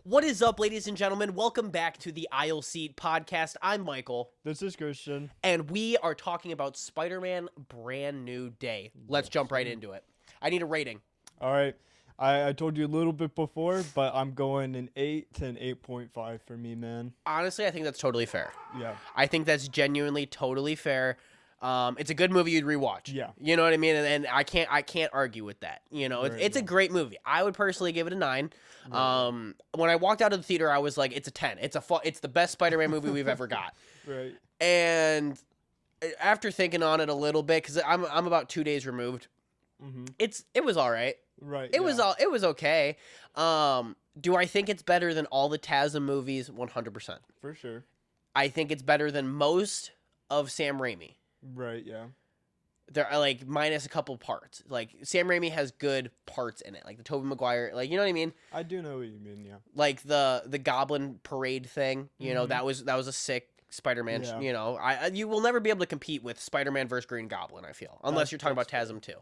What is up, ladies and gentlemen? Welcome back to the Aisle Seat Podcast. I'm Michael, This is Christian. and we are talking about Spider-Man Brand New Day. Let's jump right into it. I need a rating. All right. I told you a little bit before, but I'm going an 8 to an 8.5 for me, man. Honestly, I think that's totally fair. Yeah. I think that's genuinely totally fair. It's a good movie you'd rewatch. Yeah. You know what I mean? And I can't argue with that. You know, it's a great movie. I would personally give it a 9. When I walked out of the theater, I was like, it's a 10. It's the best Spider-Man movie we've ever got. Right. And after thinking on it a little bit, because I'm about 2 days removed, it was all right. Right. It was okay. Do I think it's better than all the TASM movies? 100%. For sure. I think it's better than most of Sam Raimi. Right, yeah. They're like minus a couple parts. Like Sam Raimi has good parts in it, like the Tobey Maguire, like you know what I mean. I do know what you mean, yeah. Like the Goblin Parade thing, you know that was a sick Spider-Man. Yeah. You know, you will never be able to compete with Spider-Man versus Green Goblin. I feel unless you're talking about TASM too,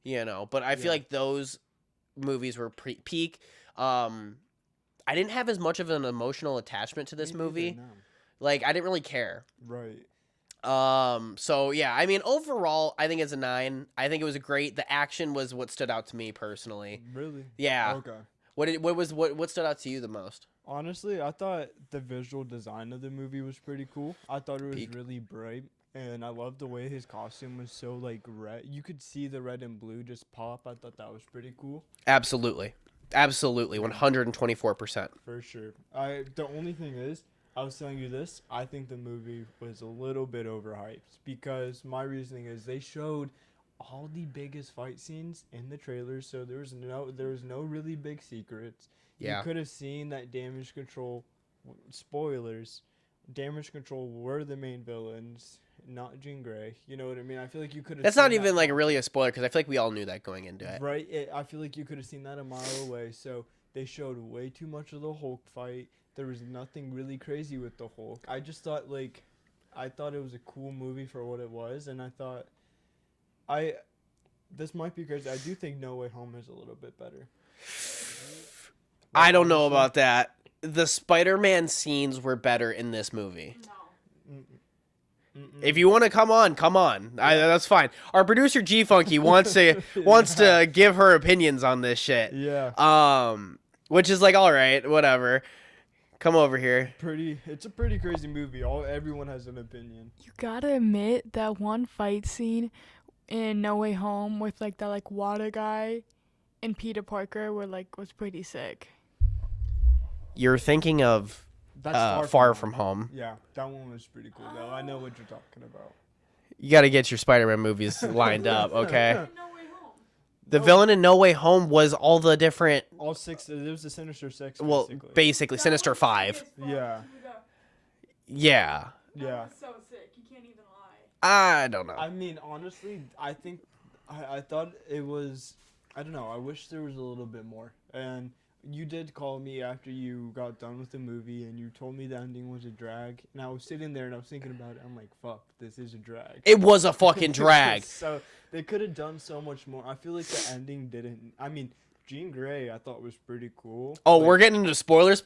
you know. But I feel like those movies were peak. I didn't have as much of an emotional attachment to this movie. No. Like I didn't really care. Right. So yeah, I mean, overall, I think it's a 9. I think it was great. The action was what stood out to me personally. Really? Yeah. Okay. What stood out to you the most? Honestly, I thought the visual design of the movie was pretty cool. I thought it was Peak. really bright, and I loved the way his costume was so, like, red. You could see the red and blue just pop. I thought that was pretty cool. Absolutely. 124%. For sure. The only thing is, I was telling you this, I think the movie was a little bit overhyped because my reasoning is they showed all the biggest fight scenes in the trailers, so there was no really big secrets. Yeah. You could have seen that Damage Control, spoilers, Damage Control were the main villains, not Jean Grey. You know what I mean? I feel like you could have. That's not even like really a spoiler because I feel like we all knew that going into it. Right. I feel like you could have seen that a mile away. So they showed way too much of the Hulk fight. There was nothing really crazy with the Hulk. I just thought I thought it was a cool movie for what it was, and I thought, this might be crazy. I do think No Way Home is a little bit better. I don't know about that. The Spider-Man scenes were better in this movie. If you want to come on. That's fine. Our producer G Funky wants to give her opinions on this shit. Yeah. Which is like, all right, whatever. Come over here. It's a pretty crazy movie. Everyone has an opinion. You gotta admit that one fight scene in No Way Home with like that like water guy and Peter Parker was pretty sick. You're thinking of Far From Home. Yeah, that one was pretty cool though. I know what you're talking about. You got to get your Spider-Man movies lined up, okay? The villain in No Way Home was all the different... All 6. It was the Sinister Six, basically. Well, basically, Sinister 5. Yeah. Yeah. Yeah. So sick. You can't even lie. I don't know. I mean, honestly, I think... I thought it was... I don't know. I wish there was a little bit more. And you did call me after you got done with the movie, and you told me the ending was a drag. And I was sitting there, and I was thinking about it. I'm like, fuck, this is a drag. It was a fucking drag. So they could have done so much more. I feel like the ending didn't... I mean, Jean Grey I thought was pretty cool. Oh, we're getting into spoilers?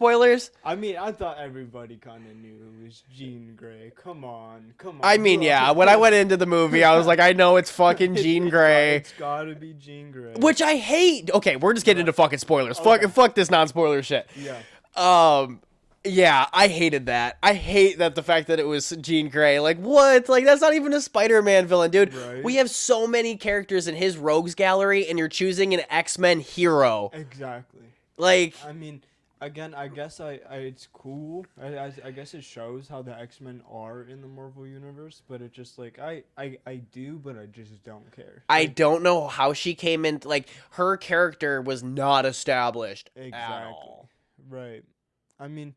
I mean, I thought everybody kind of knew it was Jean Grey. Come on. I mean, yeah, when I went into the movie, I was like, I know it's fucking Jean Grey. It's gotta be Jean Grey. Which I hate. Okay, we're just getting into fucking spoilers. Fuck this non-spoiler shit. Yeah. Yeah, I hated that. I hate that the fact that it was Jean Grey. Like, what? Like, that's not even a Spider-Man villain, dude. Right. We have so many characters in his rogues gallery, and you're choosing an X-Men hero. Exactly. Like, I mean, again, I guess it's cool. I guess it shows how the X-Men are in the Marvel universe, but it just like I do, but I just don't care. I don't know how she came in. Like, her character was not established at all. Right. I mean,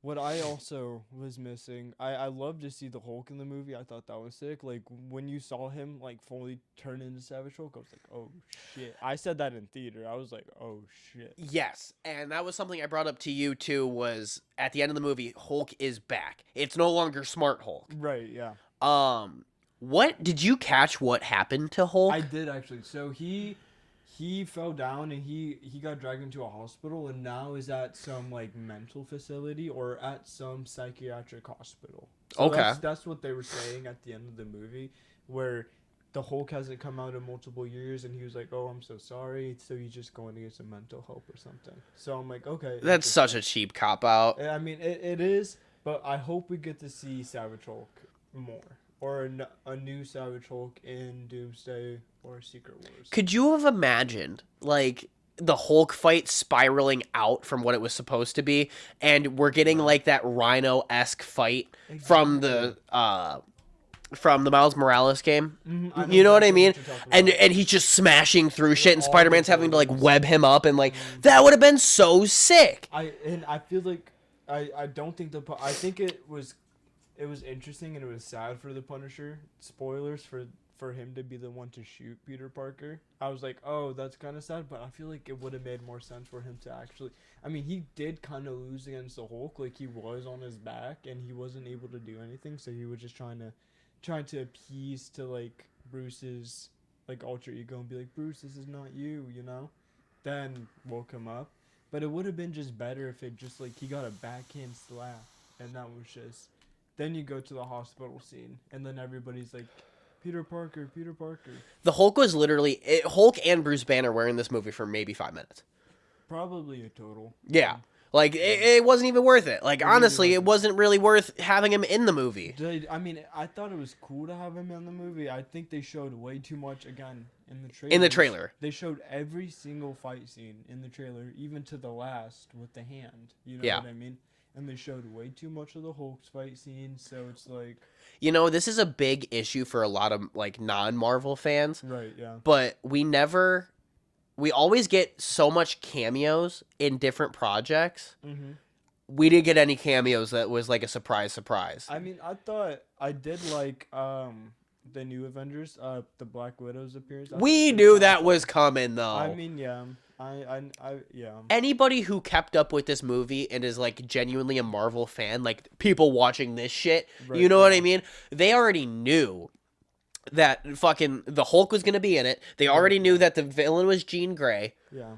what I also was missing, I love to see the Hulk in the movie. I thought that was sick. Like, when you saw him, like, fully turn into Savage Hulk, I was like, oh, shit. I said that in theater. I was like, oh, shit. Yes, and that was something I brought up to you, too, was at the end of the movie, Hulk is back. It's no longer Smart Hulk. Right, yeah. What, did you catch what happened to Hulk? I did, actually. So he he fell down and he got dragged into a hospital and now is at some like mental facility or at some psychiatric hospital. So Okay. that's what they were saying at the end of the movie, where the Hulk hasn't come out in multiple years and he was like, "Oh, I'm so sorry." So he's just going to get some mental help or something. So I'm like, okay. That's such a cheap cop out. I mean, it is, but I hope we get to see Savage Hulk more. Or a new Savage Hulk in Doomsday or Secret Wars. Could you have imagined, like, the Hulk fight spiraling out from what it was supposed to be, and we're getting, like, that Rhino-esque fight from the Miles Morales game? Mm-hmm, You know what I mean? And about. he's just smashing through shit, and all Spider-Man's the having to, like, bullets. web him up, and, like, that would have been so sick! I feel like I don't think I think it was interesting and it was sad for the Punisher. Spoilers for him to be the one to shoot Peter Parker. I was like, oh, that's kind of sad, but I feel like it would have made more sense for him to actually. I mean, he did kind of lose against the Hulk. Like he was on his back and he wasn't able to do anything, so he was just trying to appease to like Bruce's like alter ego and be like, Bruce, this is not you, you know. Then woke him up, but it would have been just better if it just like he got a backhand slap and that was just. Then you go to the hospital scene, and then everybody's like, Peter Parker, Peter Parker. The Hulk was literally... Hulk and Bruce Banner were in this movie for maybe 5 minutes. Probably a total. Yeah. Like, it wasn't even worth it. Like, honestly, it wasn't really worth having him in the movie. I mean, I thought it was cool to have him in the movie. I think they showed way too much, again, in the trailer. In the trailer. They showed every single fight scene in the trailer, even to the last with the hand. You know what I mean? And they showed way too much of the Hulk's fight scene, so it's like... You know, this is a big issue for a lot of, like, non-Marvel fans. Right, yeah. But we always get so much cameos in different projects. Mm-hmm. We didn't get any cameos that was, like, a surprise. I mean, I thought... I did like, the new Avengers, the Black Widow's appearance. We knew that was coming, though. I mean, yeah. Yeah. Anybody who kept up with this movie and is like genuinely a Marvel fan, like people watching this shit, Right, you know what I mean? They already knew that fucking the Hulk was gonna be in it. They already knew that the villain was Jean Grey. Yeah.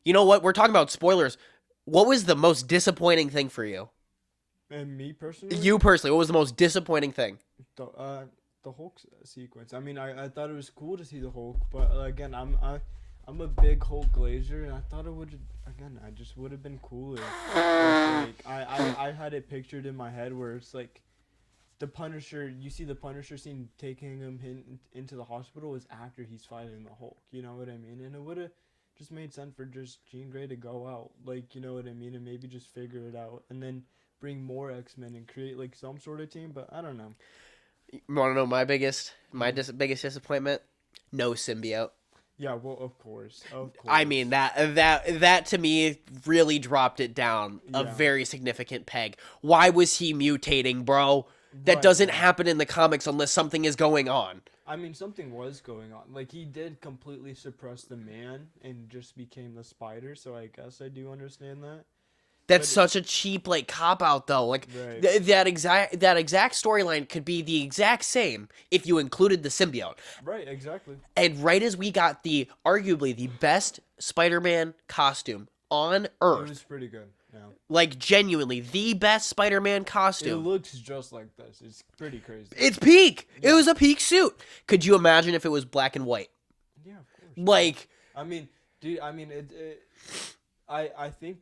You know what? We're talking about spoilers. What was the most disappointing thing for you? And me personally? You personally, what was the most disappointing thing? The Hulk sequence. I mean, I thought it was cool to see the Hulk, but again, I'm a big Hulk glazer, and I thought it would, again, I just would have been cooler. Like, I had it pictured in my head where it's like, the Punisher, you see the Punisher scene taking him into the hospital is after he's fighting the Hulk, you know what I mean? And it would have just made sense for just Jean Grey to go out, like, you know what I mean? And maybe just figure it out, and then bring more X-Men and create, like, some sort of team, but I don't know. You want to know my biggest disappointment? No symbiote. Yeah, well, of course. I mean, that to me really dropped it down a Yeah. very significant peg. Why was he mutating, bro? That Right, doesn't yeah. happen in the comics unless something is going on. I mean, something was going on. Like, he did completely suppress the man and just became the spider, so I guess I do understand that. That's But such a cheap, like, cop-out, though. Like, Right. that exact storyline could be the exact same if you included the symbiote. Right, exactly. And right as we got arguably the best Spider-Man costume on It Earth, was pretty good, yeah. like, genuinely, the best Spider-Man It costume. looks just like this. It's pretty crazy. It's peak. It Yeah. was a peak suit. Could you imagine if it was black and white? Yeah, of course. Like, I mean, dude, I think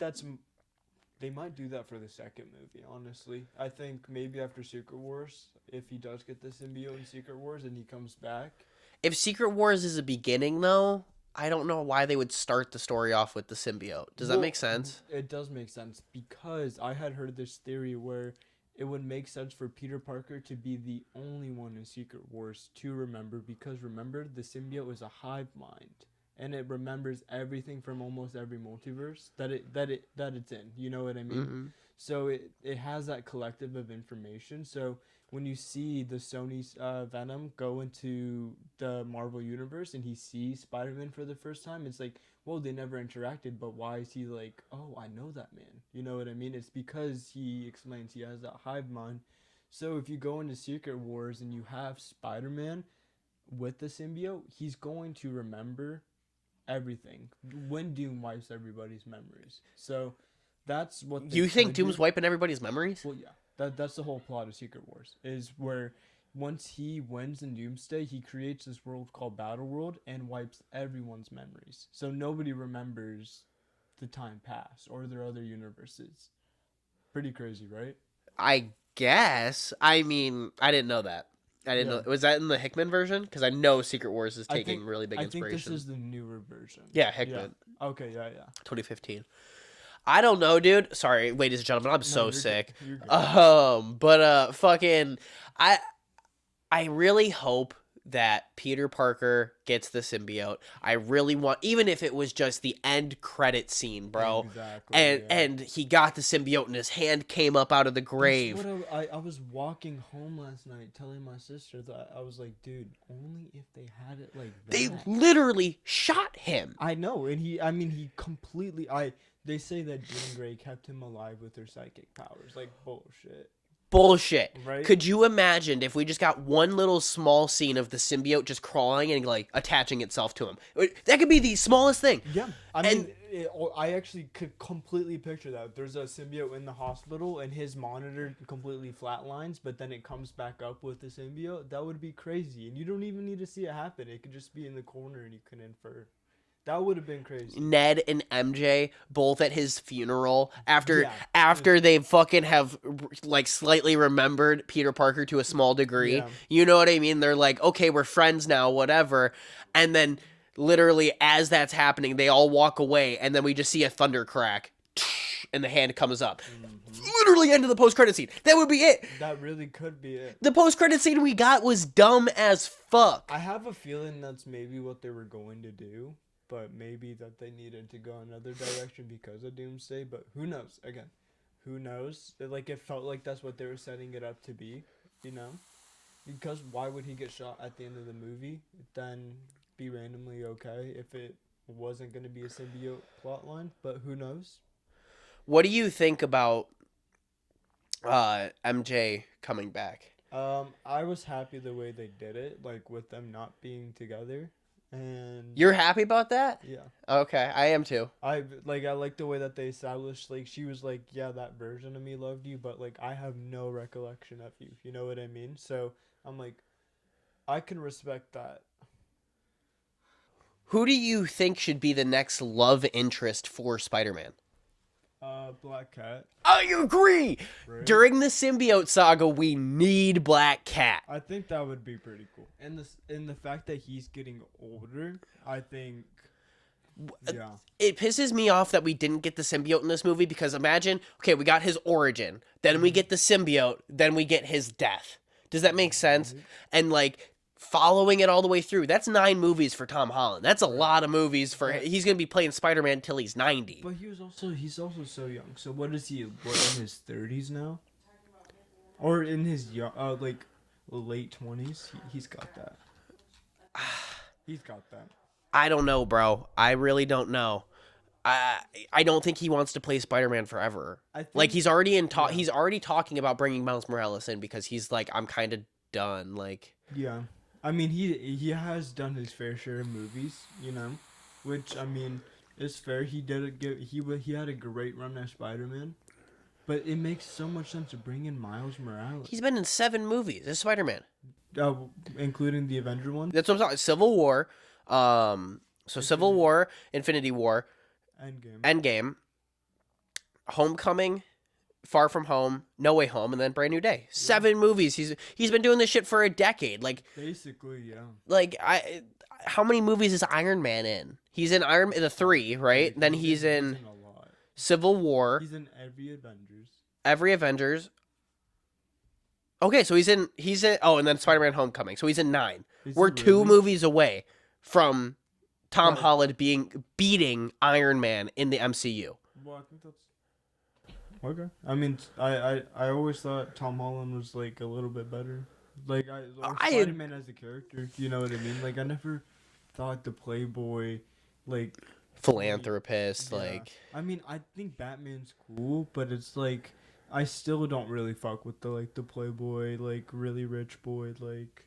they might do that for the second movie, honestly. I think maybe after Secret Wars, if he does get the symbiote in Secret Wars and he comes back. if Secret Wars is a beginning, though, I don't know why they would start the story off with the symbiote. Does that Well, make sense? It does make sense because I had heard this theory where it would make sense for Peter Parker to be the only one in Secret Wars to remember because remember the symbiote is a hive mind and it remembers everything from almost every multiverse that it's in. You know what I mean? Mm-hmm. So it has that collective of information. So when you see the Sony's Venom go into the Marvel universe and he sees Spider-Man for the first time, it's like, well, they never interacted, but why is he like, oh, I know that man? You know what I mean? It's because he explains he has that hive mind. So if you go into Secret Wars and you have Spider-Man with the symbiote, he's going to remember everything when Doom wipes everybody's memories. So that's what they You think could Doom's do. wiping everybody's memories? Well, yeah, that's the whole plot of Secret Wars, is where once he wins in Doomsday, he creates this world called Battle World and wipes everyone's memories. So nobody remembers the time past or their other universes. Pretty crazy, right? I guess. I mean, I didn't know that. I didn't Yeah. know. Was that in the Hickman version? Because I know Secret Wars is I taking think- really big I think inspiration. this is the newer version. Yeah, Hickman. Yeah. Okay, yeah. 2015. I don't know, dude. Sorry, ladies and gentlemen, I'm No, so you're sick. good. You're good. But fucking, I really hope that Peter Parker gets the symbiote. I really want, even if it was just the end credit scene, bro. Exactly. And he got the symbiote and his hand came up out of the grave. That's what I was walking home last night telling my sister that I was like, dude, only if they had it like that. They literally shot him. I know, and he completely. They say that Jean Grey kept him alive with her psychic powers. Like bullshit. Bullshit. Right? Could you imagine if we just got one little small scene of the symbiote just crawling and like attaching itself to him? That could be the smallest thing. Yeah, I actually could completely picture that. There's a symbiote in the hospital, and his monitor completely flatlines, but then it comes back up with the symbiote. That would be crazy, and you don't even need to see it happen. It could just be in the corner, and you can infer. That would have been crazy. Ned and MJ both at his funeral after they fucking have like slightly remembered Peter Parker to a small degree. Yeah. You know what I mean? They're like, okay, we're friends now, whatever. And then literally as that's happening, they all walk away, and then we just see a thunder crack, and the hand comes up. Literally end of the post-credit scene. That would be it. That really could be it. The post-credit scene we got was dumb as fuck. I have a feeling that's maybe what they were going to do, but maybe that they needed to go another direction because of Doomsday. But who knows? Again, who knows? It felt like that's what they were setting it up to be, you know? Because why would he get shot at the end of the movie? Then be randomly okay if it wasn't going to be a symbiote plotline. But who knows? What do you think about MJ coming back? I was happy the way they did it, like with them not being together. And You're happy about that? yeah. Okay, I am too. I like the way that they established, like, she was like, yeah, that version of me loved you, but like I have no recollection of you. You know what I mean? So I'm like, I can respect that. Who do you think should be the next love interest for Spider-Man? Black Cat. I agree. Right? During the symbiote saga, we need Black Cat. I think that would be pretty cool. And the fact that he's getting older, I think. Yeah. It pisses me off that we didn't get the symbiote in this movie because imagine, okay, we got his origin, then we get the symbiote, then we get his death. Does that make sense? And like following it all the way through, that's 9 movies for Tom Holland. That's a lot of movies for he's gonna be playing Spider-Man until he's 90. But he's also so young. So what is he? What, in his 30s now? Or in his like late 20s? He's got that. He's got that. I don't know, bro. I really don't know. I don't think he wants to play Spider-Man forever. Like he's already he's already talking about bringing Miles Morales in because he's like, I'm kind of done. Like, yeah, I mean he has done his fair share of movies, you know, which I mean is fair. He had a great run as Spider-Man, but it makes so much sense to bring in Miles Morales. he's been in 7 movies as Spider-Man, Including the Avenger one. That's what I'm talking. Civil War, Civil War, Infinity War, Endgame, Homecoming, Far From Home, No Way Home, and then Brand New Day. 7 movies. He's been doing this shit for a decade. Like Basically, yeah. Like how many movies is Iron Man in? He's in the 3, right? Then he's in a lot. Civil War. He's in every Avengers. Okay, so he's in and then Spider-Man Homecoming. So he's in 9. We're 2 movies away from Tom Holland beating Iron Man in the MCU. Well, I think that's okay. I mean, I always thought Tom Holland was like a little bit better. Like Spider-Man as a character, you know what I mean? Like I never thought the playboy, like philanthropist, yeah. like. I mean, I think Batman's cool, but it's like I still don't really fuck with the playboy, like really rich boy, like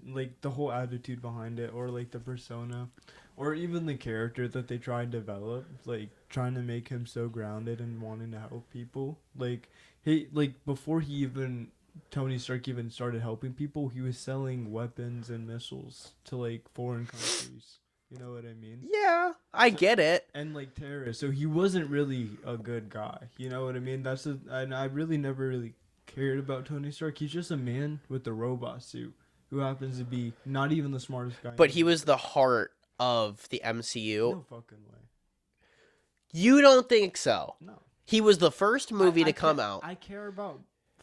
like the whole attitude behind it, or like the persona, or even the character that they tried to develop, like trying to make him so grounded and wanting to help people. Like before Tony Stark even started helping people, he was selling weapons and missiles to like foreign countries. You know what I mean? Yeah, I get it. And like terrorists. So he wasn't really a good guy. You know what I mean? And I really never really cared about Tony Stark. He's just a man with a robot suit who happens to be not even the smartest guy. But he was the heart of the MCU. No fucking way. You don't think so? No. He was the first movie to come out. I care about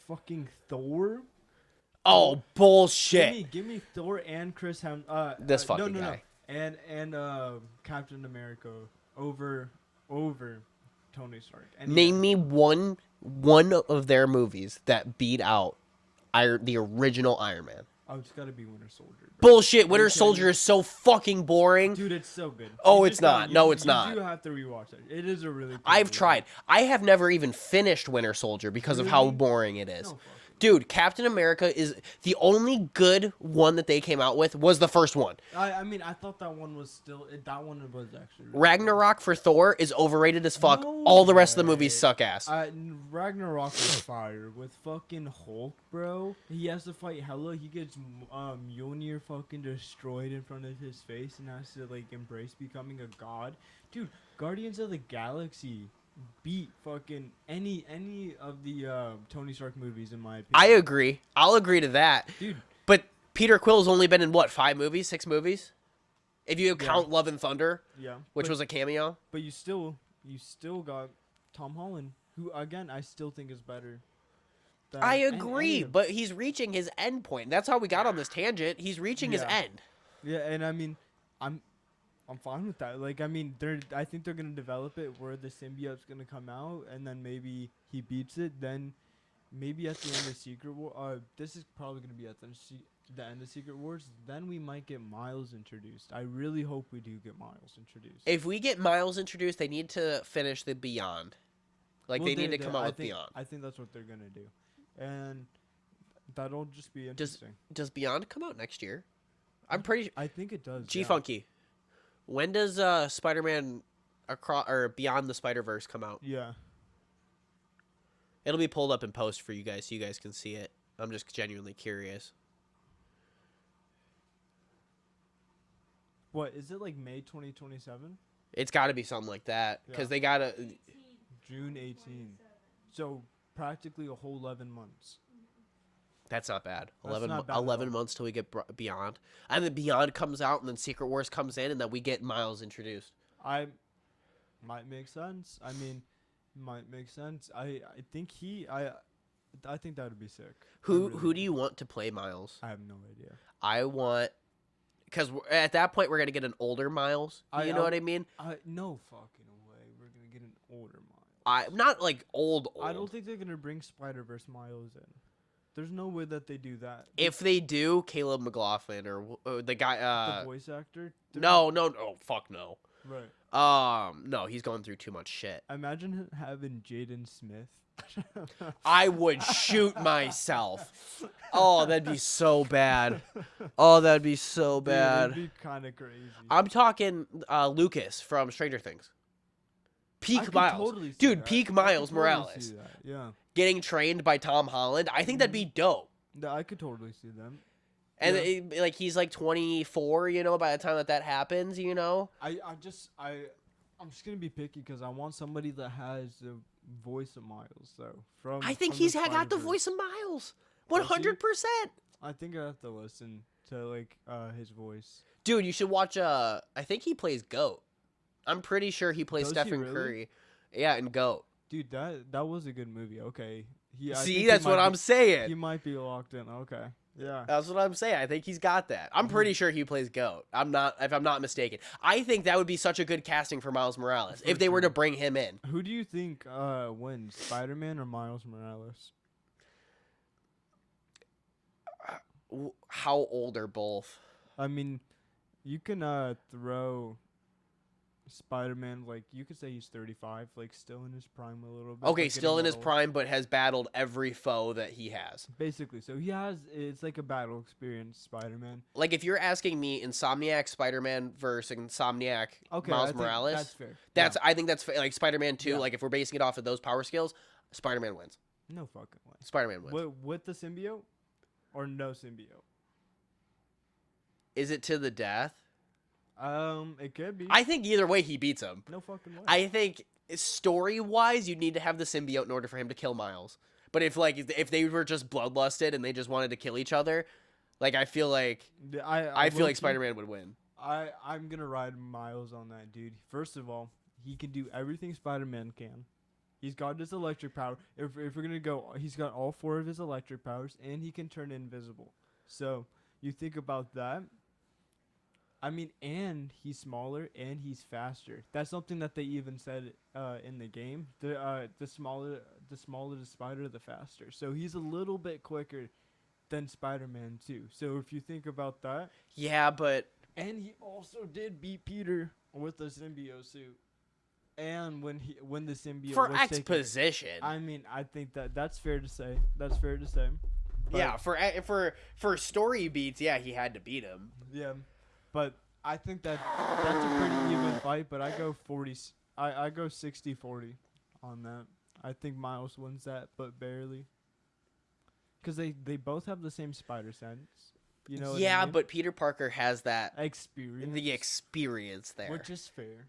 fucking Thor. Oh, bullshit. Give me Thor and Chris This fucking guy. No. And Captain America over Tony Stark. And Name me one of their movies that beat out the original Iron Man. Oh, it's gotta be Winter Soldier. Bullshit. Winter Soldier is so fucking boring. Dude, it's so good. Oh, it's not. No, it's not. You do have to rewatch it. It is a really good I've movie. tried. I have never even finished Winter Soldier because of how Really? boring it is. No, fuck. Dude, Captain America is the only good one that they came out with was the first one. I mean, I thought that one was still. That one was actually. Really Ragnarok for Thor is overrated as fuck. No All the rest of the way. movies suck ass. Ragnarok was fire with fucking Hulk, bro. He has to fight Hela. He gets Mjolnir fucking destroyed in front of his face and has to like embrace becoming a god. Dude, Guardians of the Galaxy beat fucking any of the Tony Stark movies in my opinion. I agree. I'll agree to that. Dude. But Peter Quill's only been in what, 5 movies, 6 movies? If you count Love and Thunder, Yeah. which was a cameo. But you still got Tom Holland, who again I still think is better. I agree, but he's reaching his end point. That's how we got on this tangent. He's reaching his Yeah. end. Yeah, and I mean, I'm fine with that. Like, I mean, I think they're gonna develop it where the symbiote's gonna come out, and then maybe he beats it. Then maybe at the end of Secret War, this is probably gonna be at the end of Secret Wars. Then we might get Miles introduced. I really hope we do get Miles introduced. If we get Miles introduced, they need to finish the Beyond. Like, they need to come out with Beyond. I think that's what they're gonna do, and that'll just be interesting. Does Beyond come out next year? I'm pretty. I think it does. G yeah. Funky. When does Spider-Man Beyond the Spider-Verse come out? Yeah. It'll be pulled up in post for you guys so you guys can see it. I'm just genuinely curious. What is it, like May 2027? It's got to be something like that because they got to. June 18. So practically a whole 11 months. That's not bad. That's 11, not bad at 11 all. months till we get Beyond. And then Beyond comes out, and then Secret Wars comes in, and then we get Miles introduced. Might make sense. I mean, might make sense. I think I think that would be sick. Who do you want to play Miles? I have no idea. I want, because at that point we're gonna get an older Miles. You know what I mean? No fucking way. We're gonna get an older Miles. I'm not like old. I don't think they're gonna bring Spider-Verse Miles in. There's no way that they do that. If they do, Caleb McLaughlin or the guy. The voice actor. No, fuck no. Right. No, he's going through too much shit. Imagine having Jaden Smith. I would shoot myself. Oh, that'd be so bad. Oh, that'd be so bad. Dude, it'd be kind of crazy. I'm talking Lucas from Stranger Things. Peak Miles. Totally Dude, peak Miles Morales. Yeah. Getting trained by Tom Holland. I think that'd be dope. No, I could totally see them. And Yeah. like he's like 24, by the time that happens, I'm just gonna be picky because I want somebody that has the voice of Miles. So I think he's got the voice of Miles. 100%. I think I have to listen to like his voice. Dude, you should watch. I think he plays Goat. I'm pretty sure he plays Does he Stephen really? Curry. Yeah, in Goat. Dude, that was a good movie. Okay. See, that's what I'm saying. He might be locked in. Okay. Yeah. That's what I'm saying. I think he's got that. I'm pretty sure he plays Goat. If I'm not mistaken. I think that would be such a good casting for Miles Morales if they were to bring him in. Who do you think wins, Spider-Man or Miles Morales? How old are both? I mean, you can throw Spider-Man, like, you could say he's 35, like, still in his prime a little bit. Okay, like, still in getting his that old. prime, but has battled every foe that he has. Basically, so it's like a battle experience, Spider-Man. Like, if you're asking me, Insomniac Spider-Man versus Insomniac Okay, Miles I think Morales, that's fair. I think that's like Spider-Man 2. Yeah. Like, if we're basing it off of those power skills, Spider-Man wins. No fucking way. Spider-Man wins. With the symbiote or no symbiote? Is it to the death? It could be. I think either way he beats him. No fucking way. I think story-wise, you'd need to have the symbiote in order for him to kill Miles. But if they were just bloodlusted and they just wanted to kill each other, like I feel like Spider-Man would win. I'm gonna ride Miles on that, dude. First of all, he can do everything Spider-Man can. He's got his electric power. If we're gonna go, he's got all 4 of his electric powers, and he can turn invisible. So you think about that. I mean, and he's smaller and he's faster. That's something that they even said in the game. The smaller the spider, the faster. So he's a little bit quicker than Spider-Man too. So if you think about that, Yeah, but and he also did beat Peter with the symbiote suit. And when the symbiote for was taken- exposition, I mean, I think that's fair to say. That's fair to say. But, yeah, for story beats, yeah, he had to beat him. yeah. But I think that's a pretty even fight. But I go 40. I go 60-40 on that. I think Miles wins that, but barely. Because they both have the same spider sense. You know. Yeah, what I mean? but Peter Parker has that experience. the experience there. Which is fair.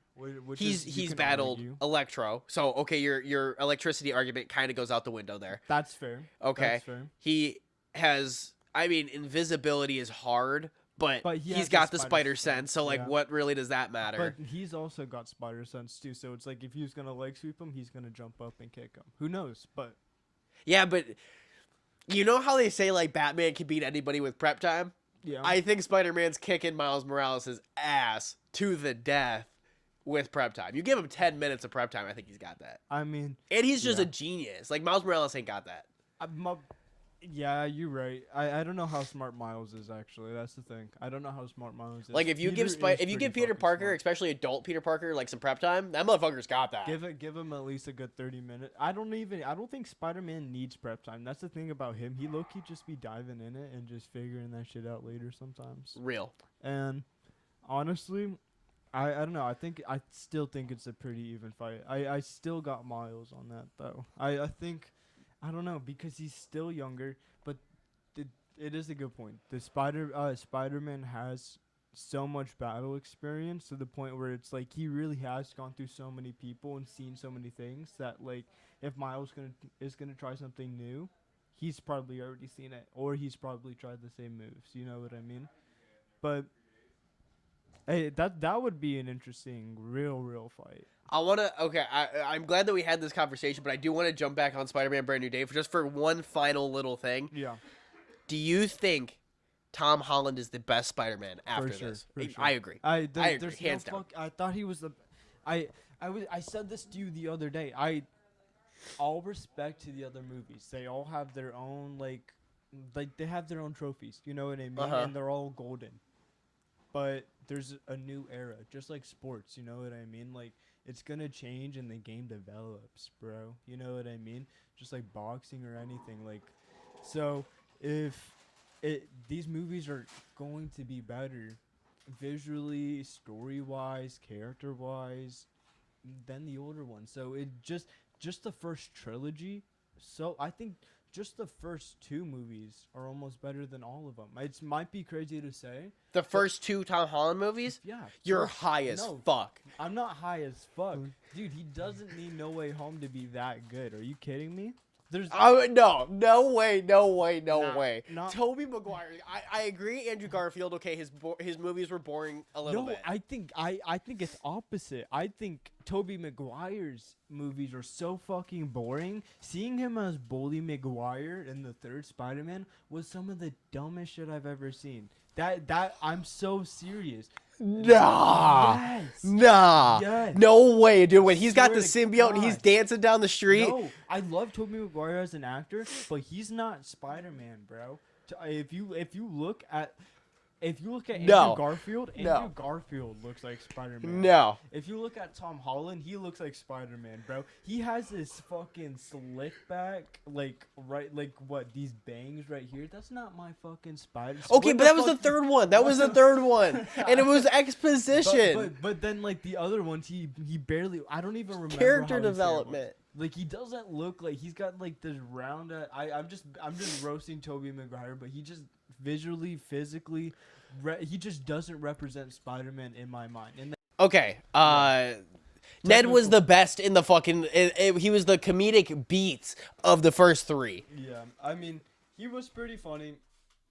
He's battled Electro, so okay, your electricity argument kind of goes out the window there. That's fair. Okay, That's fair. he has. I mean, invisibility is hard, but he he's has got the the spider spider sense. So like, yeah. what really does that matter? But he's also got spider sense too. So it's like if he's gonna leg sweep him, he's gonna jump up and kick him. Who knows? But yeah, but you know how they say like Batman can beat anybody with prep time? yeah, I think Spider-Man's kicking Miles Morales' ass to the death with prep time. You give him 10 minutes of prep time, I think he's got that. I mean, And he's just yeah. a genius. Like, Miles Morales ain't got that. yeah, you're right. I don't know how smart Miles is actually. That's the thing. I don't know how smart Miles is. Like, if you Peter give is Peter pretty Parker, fucking smart. especially adult Peter Parker, like some prep time, that motherfucker's got that. Give him at least a good 30 minutes. I don't think Spider-Man needs prep time. That's the thing about him. He low-key just be diving in it and just figuring that shit out later sometimes. Real. And honestly, I don't know. I still think it's a pretty even fight. I still got Miles on that though. I think I don't know because he's still younger, but it is a good point. The Spider-Man has so much battle experience to the point where it's like he really has gone through so many people and seen so many things that like if Miles is gonna try something new, he's probably already seen it or he's probably tried the same moves. You know what I mean? But hey, that would be an interesting real fight. I'm glad that we had this conversation, but I do want to jump back on Spider-Man Brand New Day just for one final little thing. Yeah. Do you think Tom Holland is the best Spider-Man after this? For sure. I agree. I agree. There's hands down. I thought he was the. I said this to you the other day. All respect to the other movies. They all have their own like they have their own trophies. You know what I mean? Uh-huh. And they're all golden. But there's a new era, just like sports. You know what I mean? Like it's gonna change and the game develops, bro. You know what I mean? Just like boxing or anything. Like so. If these movies are going to be better visually, story-wise, character-wise than the older ones. So it just the first trilogy. So I think just the first 2 movies are almost better than all of them. It might be crazy to say. The first 2 Tom Holland movies? Yeah. You're high as fuck. I'm not high as fuck. Dude, he doesn't need No Way Home to be that good. Are you kidding me? No way. Tobey Maguire. I agree. Andrew Garfield. Okay, his movies were boring a little bit. I think it's opposite. I think Tobey Maguire's movies are so fucking boring. Seeing him as Bully Maguire in the 3rd Spider-Man was some of the dumbest shit I've ever seen. That I'm so serious. Nah. Yes. Nah. Yes. No way, dude. When he's got the Swear to symbiote and he's God. dancing down the street. No, I love Tobey Maguire as an actor, but he's not Spider-Man, bro. If you look at If you look at No. Andrew Garfield, No. Andrew Garfield looks like Spider-Man. No. If you look at Tom Holland, he looks like Spider-Man, bro. He has this fucking slick back, like these bangs right here. That's not my fucking Spider. Okay, but that was the third one. That was the third one, and it was exposition. But then like the other ones, he barely. I don't even remember Character how he said it. development. Like he doesn't look like he's got like this round. I'm just roasting Tobey Maguire, but he just visually, physically, he just doesn't represent Spider-Man in my mind. And Okay, Ned was the best in the fucking. He was the comedic beats of the first three. yeah, I mean, he was pretty funny.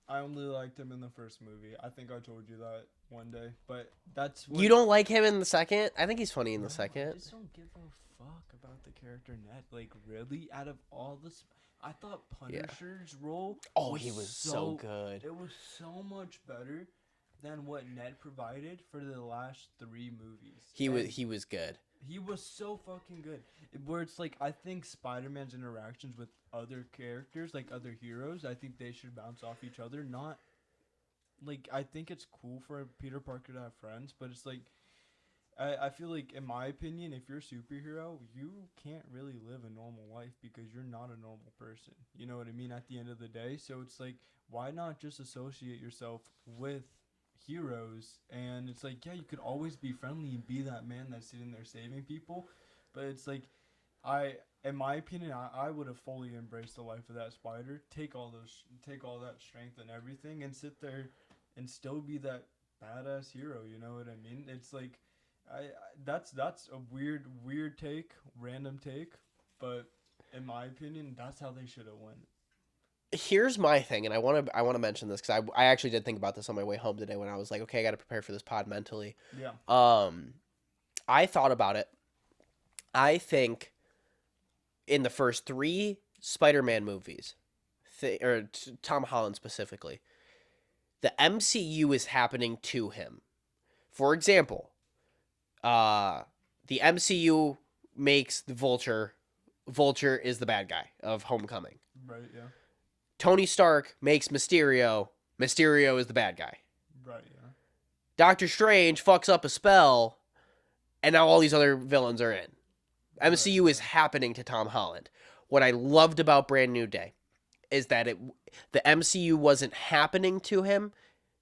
I only liked him in the first movie. I think I told you that one day, but that's what, You don't like him in the second? I think he's funny in the I second. just don't give a fuck about the character Ned. Like, really, out of all this, I thought Punisher's role. Oh, he was so good. It was so much better than what Ned provided for the last 3 movies. He was good. He was so fucking good. Where it's like, I think Spider-Man's interactions with other characters, like other heroes, I think they should bounce off each other. Not, like, I think it's cool for Peter Parker to have friends, but it's like, I feel like, in my opinion, if you're a superhero, you can't really live a normal life because you're not a normal person. You know what I mean? At the end of the day. So it's like, why not just associate yourself with heroes? And it's like, yeah, you could always be friendly and be that man that's sitting there saving people. But it's like, in my opinion, I would have fully embraced the life of that Spider. Take all that strength and everything and sit there and still be that badass hero. You know what I mean? It's like, that's a weird take, random take, but in my opinion, that's how they should have went. Here's my thing, and I want to mention this because I actually did think about this on my way home today when I was like, okay, I got to prepare for this pod mentally. Yeah. I thought about it. I think in the first 3 Spider-Man movies, Tom Holland specifically, the MCU is happening to him. For example, the MCU makes the Vulture. Vulture is the bad guy of Homecoming. Right, yeah. Tony Stark makes Mysterio. Mysterio is the bad guy. Right, yeah. Doctor Strange fucks up a spell, and now all these other villains are in. MCU is happening to Tom Holland. What I loved about Brand New Day is that the MCU wasn't happening to him.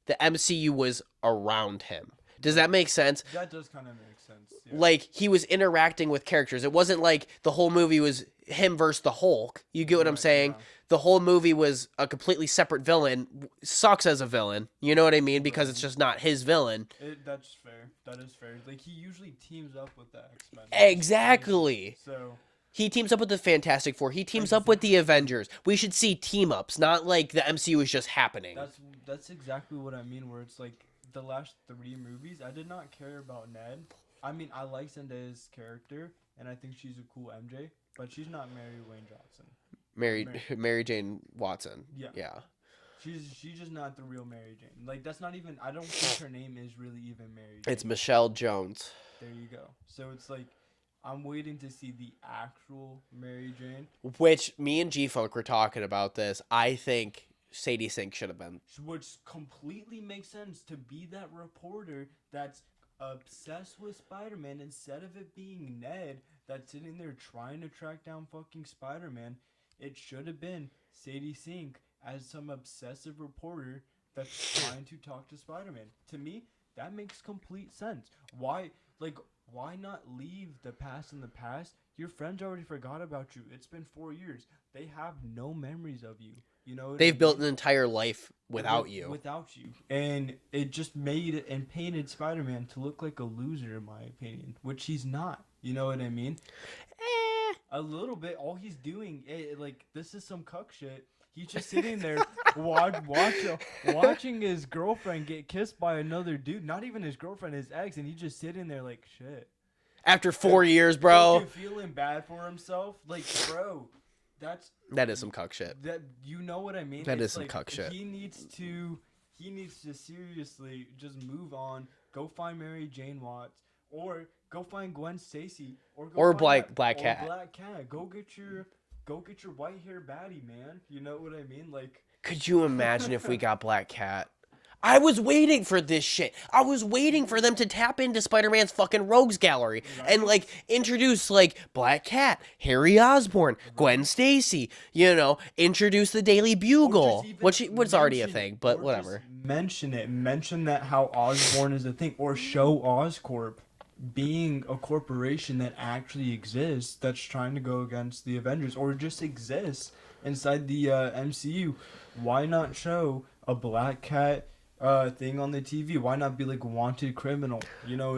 The MCU was around him. Does that make sense? That does kind of make sense. Yeah. Like, he was interacting with characters. It wasn't like the whole movie was him versus the Hulk. You get what I'm saying? Yeah. The whole movie was a completely separate villain. Sucks as a villain. You know what I mean? Because it's just not his villain. That's fair. That is fair. Like, he usually teams up with the X-Men. Exactly. So He teams up with the Fantastic Four. He teams up with the Avengers. We should see team-ups, not like the MCU is just happening. that's exactly what I mean, where it's like the last 3 movies, I did not care about Ned. I mean, I like Zendaya's character, and I think she's a cool MJ, but she's not Mary Wayne Johnson. Mary Jane Watson. Yeah. Yeah. She's just not the real Mary Jane. Like, that's not even, I don't think her name is really even Mary Jane. It's Michelle Jones. There you go. So it's like, I'm waiting to see the actual Mary Jane. Which, me and G-Funk were talking about this. I think Sadie Sink should have been. Which completely makes sense to be that reporter that's obsessed with Spider-Man instead of it being Ned that's sitting there trying to track down fucking Spider-Man. It should have been Sadie Sink as some obsessive reporter that's trying to talk to Spider-Man. To me, that makes complete sense. Why not leave the past in the past? Your friends already forgot about you. It's been 4 years. They have no memories of you. You know, They've built an entire life without you. Without you. And it just made and painted Spider-Man to look like a loser, in my opinion, which he's not. You know what I mean? A little bit. All he's doing, this is some cuck shit. He's just sitting there watching his girlfriend get kissed by another dude. Not even his girlfriend, his ex. And he's just sitting there like, shit. After 4 years, bro. Feeling bad for himself. Like, bro, that is some cuck shit. That, you know what I mean? That is some cuck shit. He needs to seriously just move on. Go find Mary Jane Watts, or go find Gwen Stacy, or Black Cat. Black Cat. Go get your white hair baddie, man. You know what I mean? Like, could you imagine if we got Black Cat? I was waiting for this shit. I was waiting for them to tap into Spider-Man's fucking rogues gallery and like introduce like Black Cat, Harry Osborn, Gwen Stacy. Introduce the Daily Bugle, which was already a thing, but whatever. Mention it. Mention that how Osborn is a thing, or show Oscorp being a corporation that actually exists that's trying to go against the Avengers, or just exists inside the MCU. Why not show a Black Cat thing on the TV? Why not be like wanted criminal?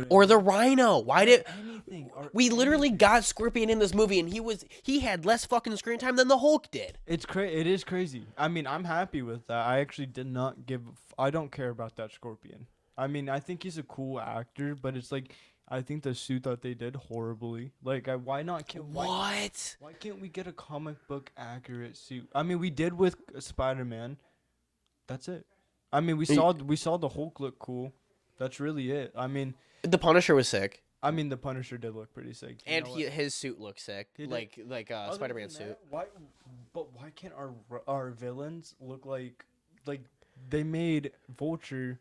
Or the Rhino. Why did anything? we literally got Scorpion in this movie and he had less fucking screen time than the Hulk did. It is crazy. I mean, I'm happy with that. I actually did not give. I don't care about that Scorpion. I mean, I think he's a cool actor, but it's like, I think the suit that they did horribly. Like, why not? Why can't we get a comic book accurate suit? I mean, we did with Spider-Man. That's it. I mean, we saw the Hulk look cool. That's really it. I mean, the Punisher was sick. I mean, the Punisher did look pretty sick. And his suit looked sick, like Spider-Man's suit. Why can't our villains look like they made Vulture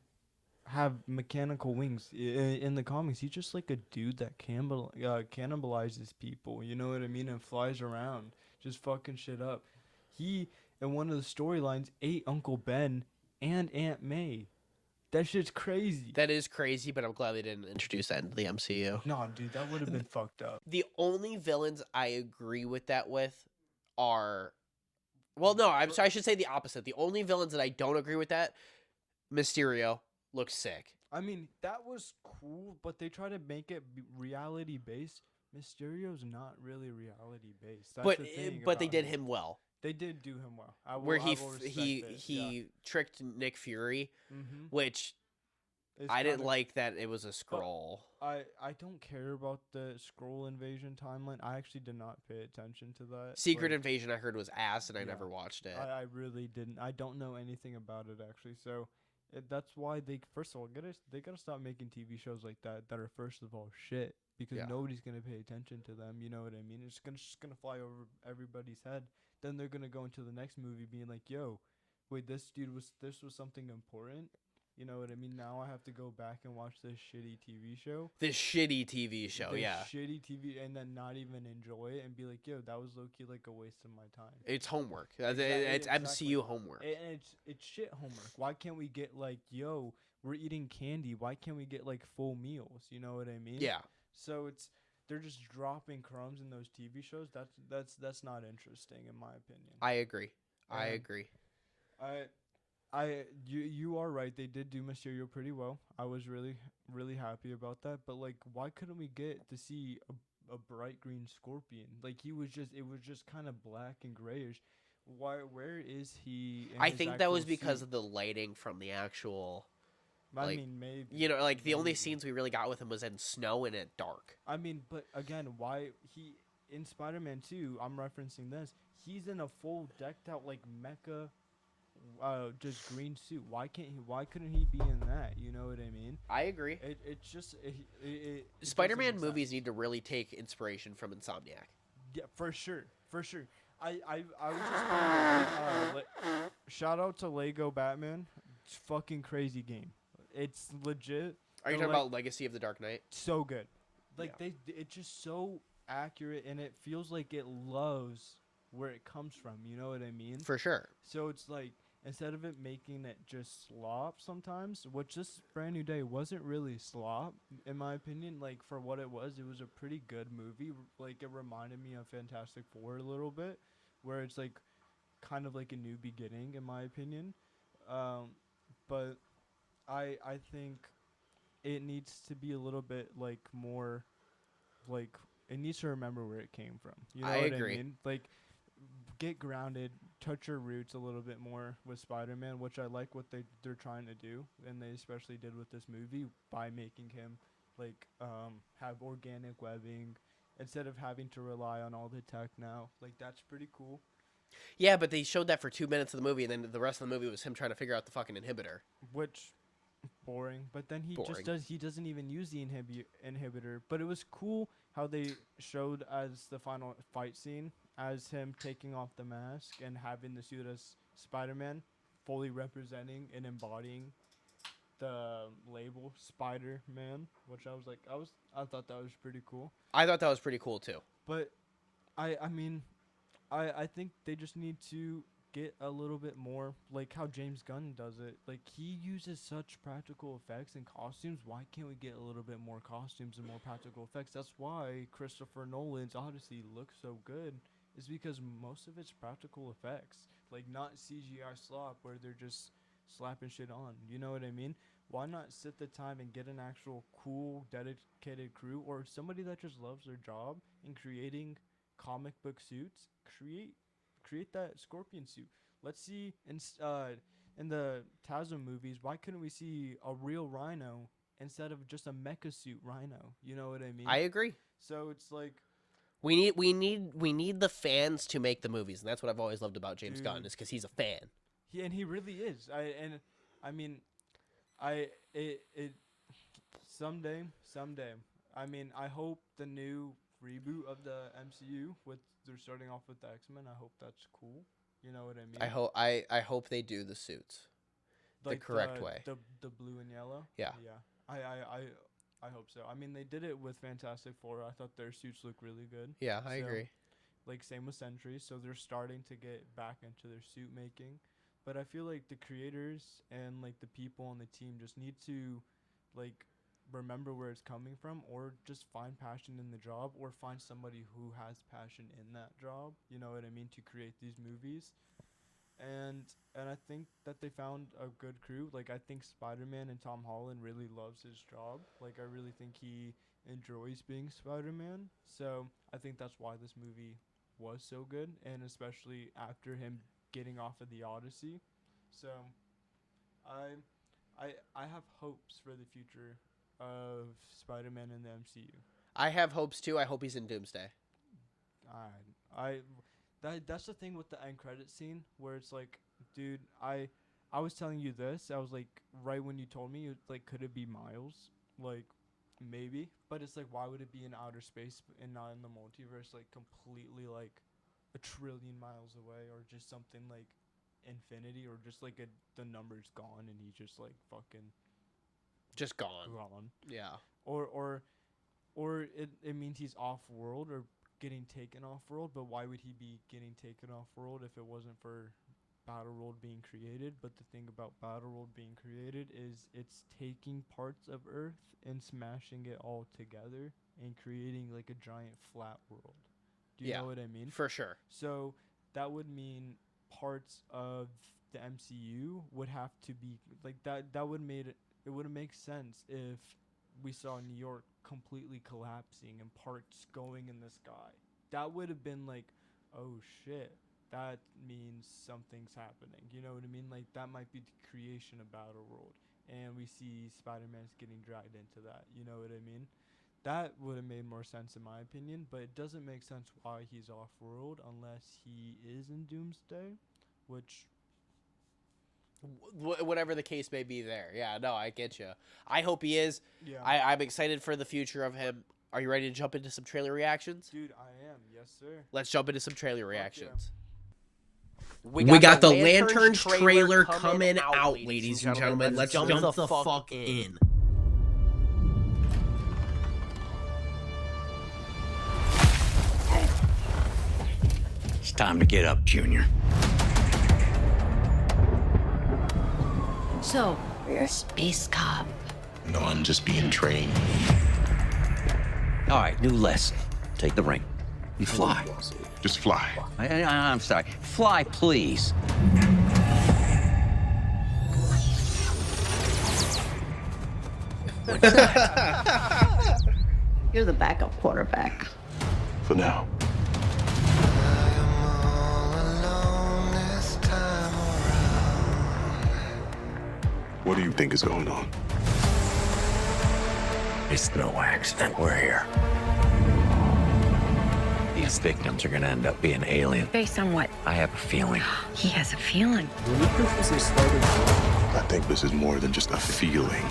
have mechanical wings in the comics? He's just like a dude that cannibalizes people, you know what I mean, and flies around just fucking shit up. He, in one of the storylines, ate Uncle Ben and Aunt May. That shit's crazy. That is crazy, but I'm glad they didn't introduce that into the MCU. Nah, dude, that would have been fucked up. The only villains I agree with that with are, well, no, I should say the opposite. The only villains that I don't agree with that, Mysterio looks sick. I mean, that was cool, but they try to make it reality based. Mysterio's not really reality based. But they did him well. They did do him well. Where he tricked Nick Fury, which I didn't like that it was a Skrull. I don't care about the Skrull invasion timeline. I actually did not pay attention to that. Secret Invasion I heard was ass, and I never watched it. I really didn't. I don't know anything about it actually. So that's why they first of all they gotta stop making TV shows like that are first of all shit, because nobody's gonna pay attention to them. You know what I mean? It's just gonna fly over everybody's head. Then they're gonna go into the next movie being like, "Yo, wait, this was something important." You know what I mean? Now I have to go back and watch this shitty TV show. Shitty TV, and then not even enjoy it and be like, "Yo, that was low key like a waste of my time." It's homework. It's MCU homework. And it's shit homework. Why can't we get like, "Yo, we're eating candy. Why can't we get like full meals?" You know what I mean? Yeah. So they're just dropping crumbs in those TV shows. That's not interesting in my opinion. I agree. I agree. You are right. They did do Mysterio pretty well. I was really, really happy about that. But like, why couldn't we get to see a bright green Scorpion? Like, it was just kind of black and grayish. Where is he? I think that was because of the lighting from the actual. I mean, maybe. The only scenes we really got with him was in snow and at dark. I mean, but again, why in Spider-Man 2, I'm referencing this, he's in a full decked out like mecha just green suit. Why couldn't he be in that? You know what I mean? I agree. It's just Spider-Man movies need to really take inspiration from Insomniac. Yeah, for sure. I was just shout out to Lego Batman. It's fucking crazy game. It's legit. Are you talking about Legacy of the Dark Knight? So good. It's just so accurate, and it feels like it loves where it comes from. You know what I mean? For sure. So it's like, instead of it making it just slop sometimes, which this Brand New Day wasn't really slop, in my opinion. Like, for what it was a pretty good movie. Like, it reminded me of Fantastic Four a little bit, where it's like kind of like a new beginning, in my opinion. But I think it needs to be a little bit like more, like, it needs to remember where it came from. You know what I mean? Like, get grounded, touch your roots a little bit more with Spider-Man, which I like what they're trying to do, and they especially did with this movie by making him like have organic webbing instead of having to rely on all the tech now. Like, that's pretty cool. Yeah, but they showed that for 2 minutes of the movie, and then the rest of the movie was him trying to figure out the fucking inhibitor. Which, boring. But then he doesn't even use the inhibitor. But it was cool how they showed as the final fight scene as him taking off the mask and having the suit as Spider-Man, fully representing and embodying the label Spider-Man, which I thought that was pretty cool. I thought that was pretty cool too. But I mean, I think they just need to get a little bit more like how James Gunn does it. Like, he uses such practical effects and costumes. Why can't we get a little bit more costumes and more practical effects? That's why Christopher Nolan's Odyssey looks so good, is because most of it's practical effects. Like, not CGI slop where they're just slapping shit on. You know what I mean? Why not sit the time and get an actual cool, dedicated crew, or somebody that just loves their job in creating comic book suits? Create that Scorpion suit. Let's see in the TASM movies, why couldn't we see a real Rhino instead of just a mecha suit Rhino? You know what I mean? I agree. So it's like we need the fans to make the movies, and that's what I've always loved about James Gunn, is because he's a fan. He really is. Someday. I mean, I hope the new reboot of the MCU they're starting off with the X-Men. I hope that's cool. You know what I mean? I hope they do the suits like the correct way. The blue and yellow. Yeah. Yeah. I hope so. I mean, they did it with Fantastic Four. I thought their suits looked really good. Yeah, I agree. Like, same with Sentry. So they're starting to get back into their suit making. But I feel like the creators and like the people on the team just need to like remember where it's coming from, or just find passion in the job, or find somebody who has passion in that job, you know what I mean, to create these movies. And I think that they found a good crew. Like, I think Spider-Man and Tom Holland really loves his job. Like, I really think he enjoys being Spider-Man. So I think that's why this movie was so good, and especially after him getting off of the Odyssey. So I have hopes for the future of Spider-Man in the MCU. I have hopes too. I hope he's in Doomsday. That's the thing with the end credit scene, where it's like, dude, I was telling you this. I was like, right when you told me, like, could it be Miles? Like, maybe, but it's like, why would it be in outer space and not in the multiverse? Like, completely like a trillion miles away, or just something like infinity, or just like the number's gone and he's just like fucking just gone. Yeah. Or it means he's off world or getting taken off world, but why would he be getting taken off world if it wasn't for Battle World being created? But the thing about Battle World being created is it's taking parts of Earth and smashing it all together and creating like a giant flat world. Do you know what I mean? For sure. So that would mean parts of the MCU would have to be like that would made it would make sense if we saw New York completely collapsing and parts going in the sky. That would have been like, oh shit, that means something's happening. You know what I mean? Like, that might be the creation of Battle World, and we see Spider-Man's getting dragged into that. You know what I mean? That would have made more sense in my opinion, but it doesn't make sense why he's off-world unless he is in Doomsday, which... Whatever the case may be there. Yeah, no, I get you. I hope he is. Yeah. I'm excited for the future of him. Are you ready to jump into some trailer reactions? Dude, I am. Yes, sir. Let's jump into some trailer reactions. We got the Lanterns trailer coming out, ladies and gentlemen. Let's jump the fuck in. It's time to get up, Junior. So, you're a space cop. No, I'm just being trained. All right, new lesson. Take the ring. You fly. Just fly. I'm sorry. Fly, please. You're the backup quarterback. For now. What do you think is going on? It's no accident we're here. These victims are gonna end up being aliens. Based on what? I have a feeling. He has a feeling. I think this is more than just a feeling.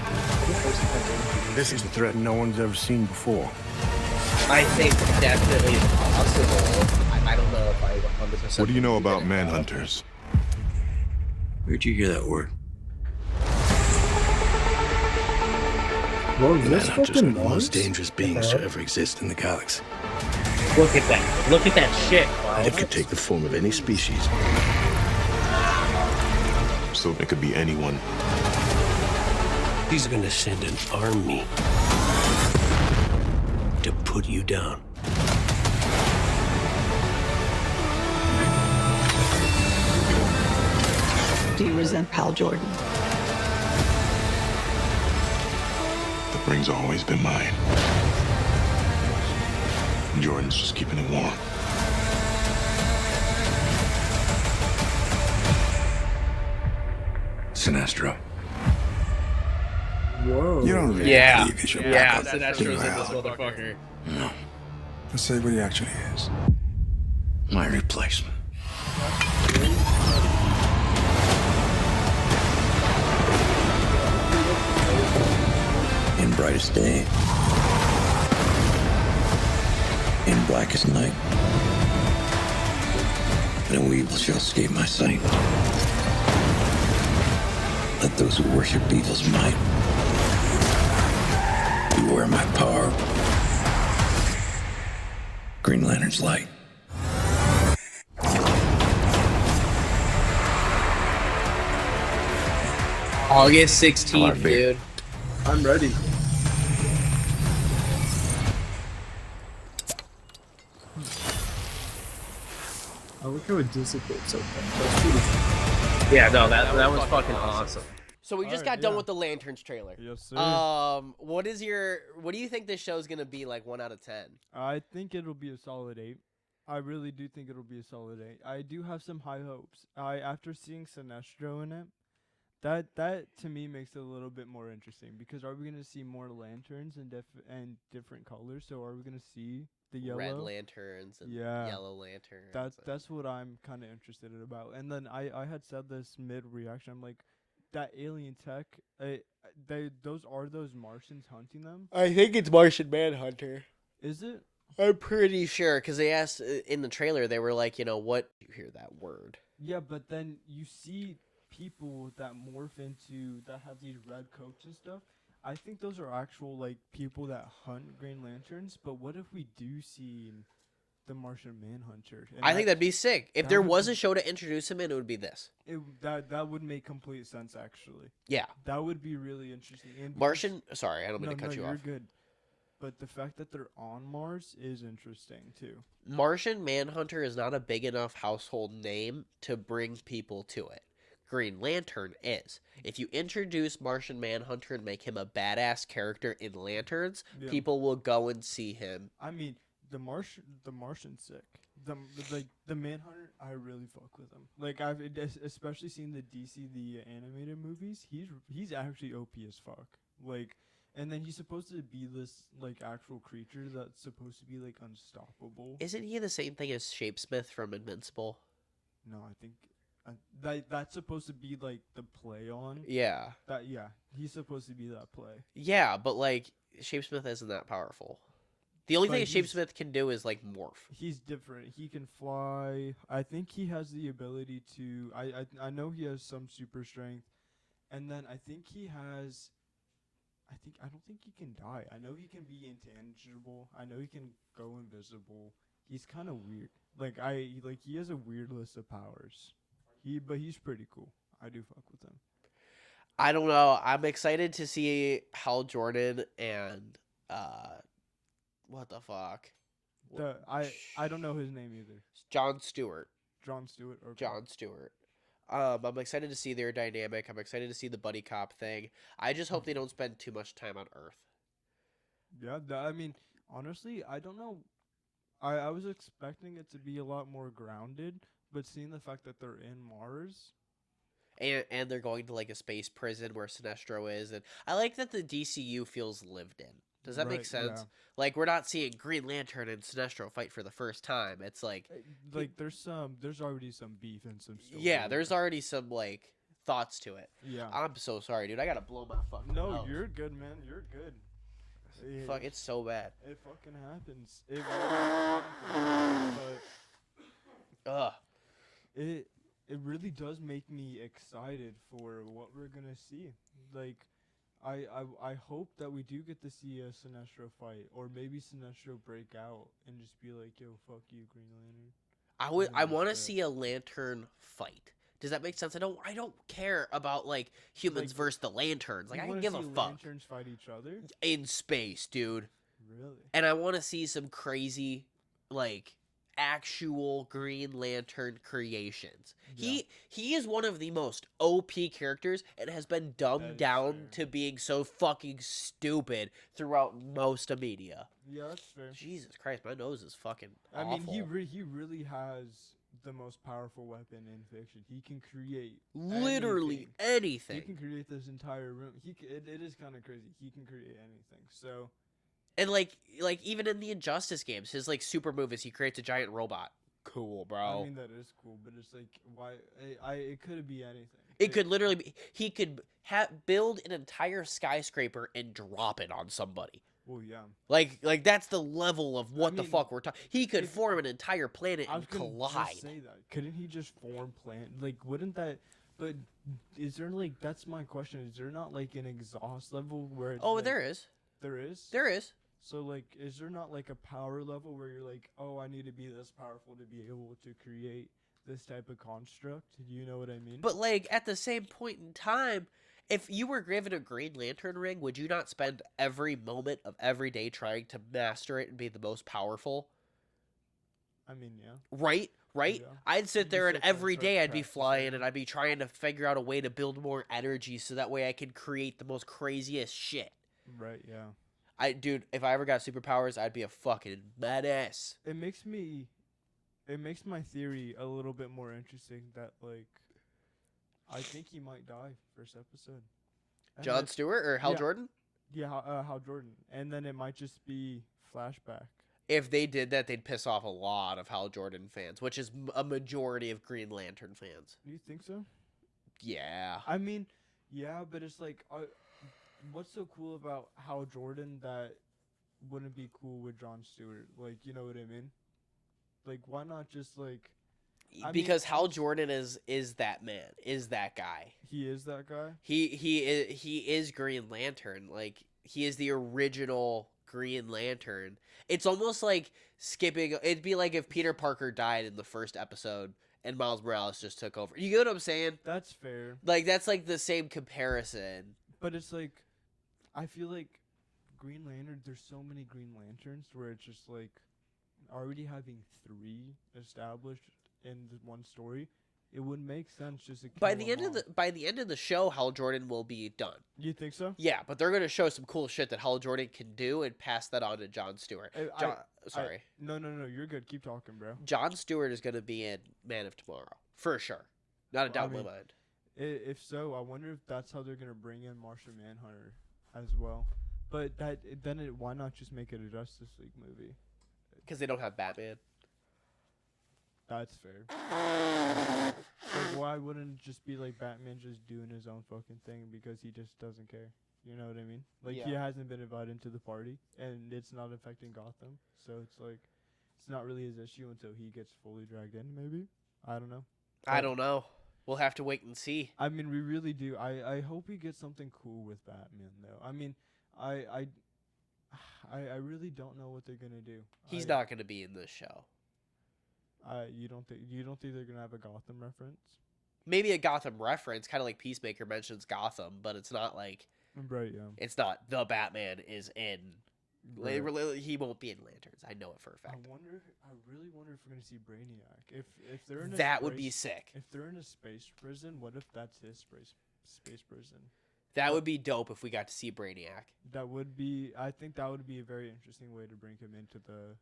This is a threat no one's ever seen before. I think definitely possible. I don't know if I 100%. What do you know about manhunters? Where'd you hear that word? Manhunters are the most dangerous beings to ever exist in the galaxy. Look at that. Look at that shit, It could take the form of any species. So it could be anyone. He's gonna send an army to put you down. Do you resent Hal Jordan? The ring's always been mine. Jordan's just keeping it warm. Sinestro. Whoa. You don't really Yeah. believe he's your Yeah, backup. Sinestro's You in know this how. motherfucker. No, Let's say what he actually is. my replacement. In brightest day, in blackest night, no evil shall escape my sight. Let those who worship evil's might beware my power. Green Lantern's light. August 16th, big. dude. I'm ready. I look how it dissipates so fast. That's pretty Yeah, no, that was fucking awesome. So we just Alright, got done yeah. with the Lanterns trailer. Yes, sir. What do you think this show's gonna be like 1 out of 10? I think it'll be a solid 8. I really do think it'll be a solid 8. I do have some high hopes. After seeing Sinestro in it, that to me makes it a little bit more interesting, because are we gonna see more lanterns and different colors? So are we gonna see the yellow? Red lanterns and Yeah. yellow lanterns. That's what I'm kind of interested in about. And then I had said this mid reaction. I'm like, that alien tech. Those Martians hunting them? I think it's Martian Manhunter. Is it? I'm pretty sure, because they asked in the trailer, they were like, what? You hear that word? Yeah, but then you see people that morph into that have these red coats and stuff. I think those are actual like people that hunt Green Lanterns. But what if we do see the Martian Manhunter? And I think that'd be sick. If that there would was be- a show to introduce him in, it would be this. that would make complete sense actually. Yeah. That would be really interesting. And because- Martian. Sorry, I don't mean No, to cut you you're off. good. But the fact that they're on Mars is interesting too. Martian Manhunter is not a big enough household name to bring people to it. Green Lantern is. If you introduce Martian Manhunter and make him a badass character in Lanterns, Yeah. people will go and see him. I mean, the Martian's sick. The Manhunter, I really fuck with him. Like especially seen the DC animated movies. He's actually OP as fuck. Like, and then he's supposed to be this like actual creature that's supposed to be like unstoppable. Isn't he the same thing as Shapesmith from Invincible? No, I think that's supposed to be like the play on. Yeah. He's supposed to be that play. Yeah, but like Shapesmith isn't that powerful. The only But thing a he's- Shapesmith can do is like morph. He's different. He can fly. I think he has the ability to. I know he has some super strength, and then I think he has. I don't think he can die. I know he can be intangible. I know he can go invisible. He's kind of weird. He has a weird list of powers. But he's pretty cool. I do fuck with him. I don't know. I'm excited to see Hal Jordan and what the fuck? I don't know his name either. Jon Stewart. Jon Stewart or Jon Stewart. I'm excited to see their dynamic. I'm excited to see the buddy cop thing. I just hope they don't spend too much time on Earth. Yeah, I mean, honestly, I don't know. I was expecting it to be a lot more grounded, but seeing the fact that they're in Mars. And they're going to like a space prison where Sinestro is, and I like that the DCU feels lived in. Does that make Right, sense? yeah. Like we're not seeing Green Lantern and Sinestro fight for the first time. It's like There's already some beef and some story. yeah, there's already some like thoughts to it. Yeah. I'm so sorry, dude. I gotta blow my fucking No, nose. you're good, man. You're good. Fuck, it's so bad. It fucking happens. It really happens. Ugh. But it really does make me excited for what we're gonna see. Like, I hope that we do get to see a Sinestro fight, or maybe Sinestro break out and just be like, "Yo, fuck you, Green Lantern." I want to see a Lantern fight. Does that make sense? I don't care about like humans Like, versus the Lanterns. Like You I wanna can give a see fuck. Lanterns fight each other? In space, dude. Really? And I want to see some crazy, like, actual Green Lantern creations. Yeah. He is one of the most OP characters and has been That dumbed is down fair. to being so fucking stupid throughout most of media. Yeah, that's fair. Jesus Christ, my nose is fucking I awful. mean, he really has the most powerful weapon in fiction. He can create literally anything. anything. He can create this entire room. It is kind of crazy. He can create anything. So And like even in the Injustice games, his like super move is he creates a giant robot. Cool, bro. I mean that is cool, but it's like why it could be anything. It could literally be. He could build an entire skyscraper and drop it on somebody. Well, yeah. Like that's the level of what the mean, fuck we're talking. He could if- form an entire planet I was and gonna collide. just say that. Couldn't he just form plant? Like, wouldn't that? But is there like that's my question? Is there not like an exhaust level where? It's Oh, like, there is. There is. There is. So like, is there not like a power level where you're like, oh, I need to be this powerful to be able to create this type of construct? Do you know what I mean? But like at the same point in time, if you were given a Green Lantern ring, would you not spend every moment of every day trying to master it and be the most powerful? I mean, yeah. Right? Right? Yeah. I'd sit You there and sit there and every start day I'd be practicing. flying and I'd be trying to figure out a way to build more energy so that way I could create the most craziest shit. Right. Yeah. Dude, if I ever got superpowers, I'd be a fucking badass. It makes my theory a little bit more interesting that like I think he might die first episode. And Jon that- Stewart or Hal yeah. Jordan? Yeah, Hal Jordan. And then it might just be flashback. If they did that, they'd piss off a lot of Hal Jordan fans, which is a majority of Green Lantern fans. Do you think so? Yeah. I mean, yeah, but it's like what's so cool about Hal Jordan that wouldn't be cool with Jon Stewart? Like, you know what I mean? Like, why not just like I mean, Because Hal Jordan is that man, is that guy. he is that guy? He is Green Lantern. Like he is the original Green Lantern. It's almost like skipping. It'd be like if Peter Parker died in the first episode and Miles Morales just took over. You get what I'm saying? That's fair. Like that's like the same comparison. But it's like I feel like Green Lantern, there's so many Green Lanterns where it's just like already having 3 established in the one story, it would make sense just to By kill the them end of all. by the end of the show, Hal Jordan will be done. You think so? Yeah, but they're gonna show some cool shit that Hal Jordan can do and pass that on to Jon Stewart. Sorry, No, you're good. Keep talking, bro. Jon Stewart is gonna be in Man of Tomorrow for sure. Not a doubt in my mind. If so, I wonder if that's how they're gonna bring in Martian Manhunter as well. But why not just make it a Justice League movie? Because they don't have Batman. That's fair. Like, why wouldn't it just be like Batman just doing his own fucking thing because he just doesn't care? You know what I mean? Like, he Yeah. hasn't been invited to the party, and it's not affecting Gotham. So it's like, it's not really his issue until he gets fully dragged in, maybe? I don't know. I don't know. We'll have to wait and see. I mean, we really do. I hope we get something cool with Batman, though. I mean, I really don't know what they're gonna do. He's not gonna be in this show. You don't think they're gonna have a Gotham reference? Maybe a Gotham reference, kind of like Peacemaker mentions Gotham, but it's not like Right. Yeah. it's not the Batman is in. Right. He won't be in Lanterns. I know it for a fact. I really wonder if we're gonna see Brainiac. If they're in a That would be space- sick. If they're in a space prison, what if that's his space prison? That would be dope if we got to see Brainiac. That would be. I think that would be a very interesting way to bring him into the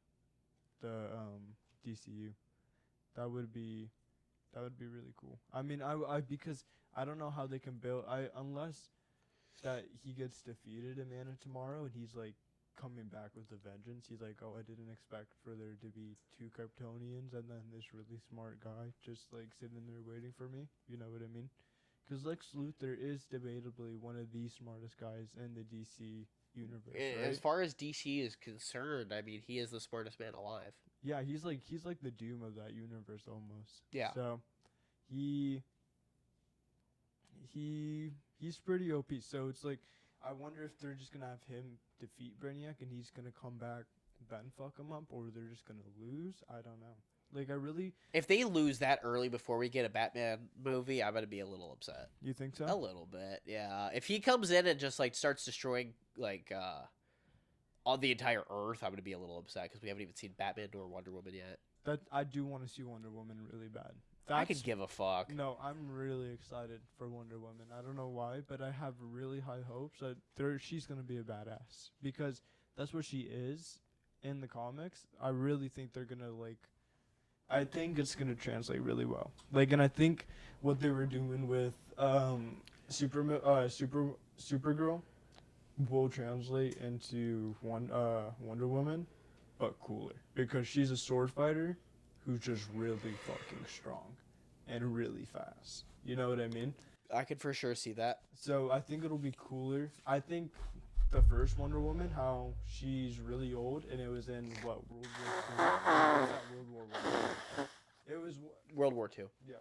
DCU. That would be really cool. I mean, I because I don't know how they can build. Unless that he gets defeated in Man of Tomorrow and he's like coming back with a vengeance. He's like, oh, I didn't expect for there to be 2 Kryptonians and then this really smart guy just like sitting there waiting for me. You know what I mean? Because Lex Luthor is debatably one of the smartest guys in the DC universe. As Right? far as DC is concerned, I mean, he is the smartest man alive. Yeah, he's like the Doom of that universe almost. Yeah. So he's pretty OP. So it's like I wonder if they're just gonna have him defeat Brainiac and he's gonna come back, then fuck him up, or they're just gonna lose. I don't know. Like, I really. If they lose that early before we get a Batman movie, I'm gonna be a little upset. You think so? A little bit, yeah. If he comes in and just like starts destroying like on the entire Earth, I'm gonna be a little upset because we haven't even seen Batman or Wonder Woman yet. That I do want to see Wonder Woman really bad. I could give a fuck. No, I'm really excited for Wonder Woman. I don't know why, but I have really high hopes that she's gonna be a badass because that's what she is in the comics. I really think they're gonna like. I think it's gonna translate really well. Like, and I think what they were doing with Supergirl will translate into Wonder Woman, but cooler because she's a sword fighter who's just really fucking strong and really fast. You know what I mean? I could for sure see that. So I think it'll be cooler. I think the first Wonder Woman, how she's really old, and it was in what, World War II? Not World War I. It was World War II. Yeah.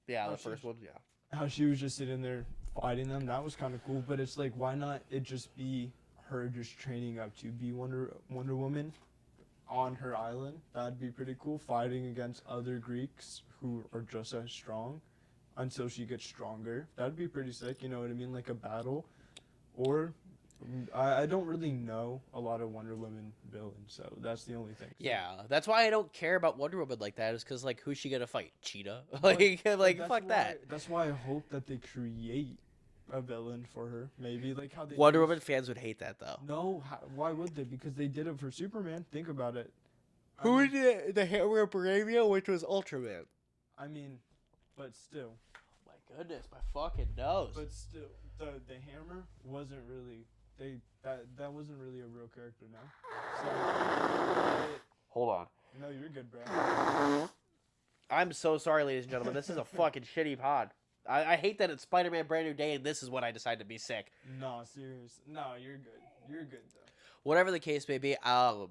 Yeah, How the first one. Yeah. How she was just sitting there fighting them. That was kind of cool. But it's like, why not it just be her just training up to be Wonder Woman on her island? That'd be pretty cool. Fighting against other Greeks who are just as strong until she gets stronger. That'd be pretty sick. You know what I mean? Like a battle. Or I don't really know a lot of Wonder Woman villains, so that's the only thing. So, Yeah, that's why I don't care about Wonder Woman like that. Is because like, who's she gonna fight? Cheetah? like fuck that. That's why I hope that they create a villain for her. Maybe like how they. Wonder Woman fans would hate that though. No, why would they? Because they did it for Superman. Think about it. Who did the Hammer of Bravia, which was Ultraman? I mean, but still. Oh my goodness, my fucking nose. But still, the Hammer wasn't really. That wasn't really a real character, no. So, Hold on. No, you're good, bro. I'm so sorry, ladies and gentlemen. This is a fucking shitty pod. I hate that it's Spider-Man Brand New Day and this is when I decide to be sick. No, serious. No, you're good. You're good, though. Whatever the case may be, the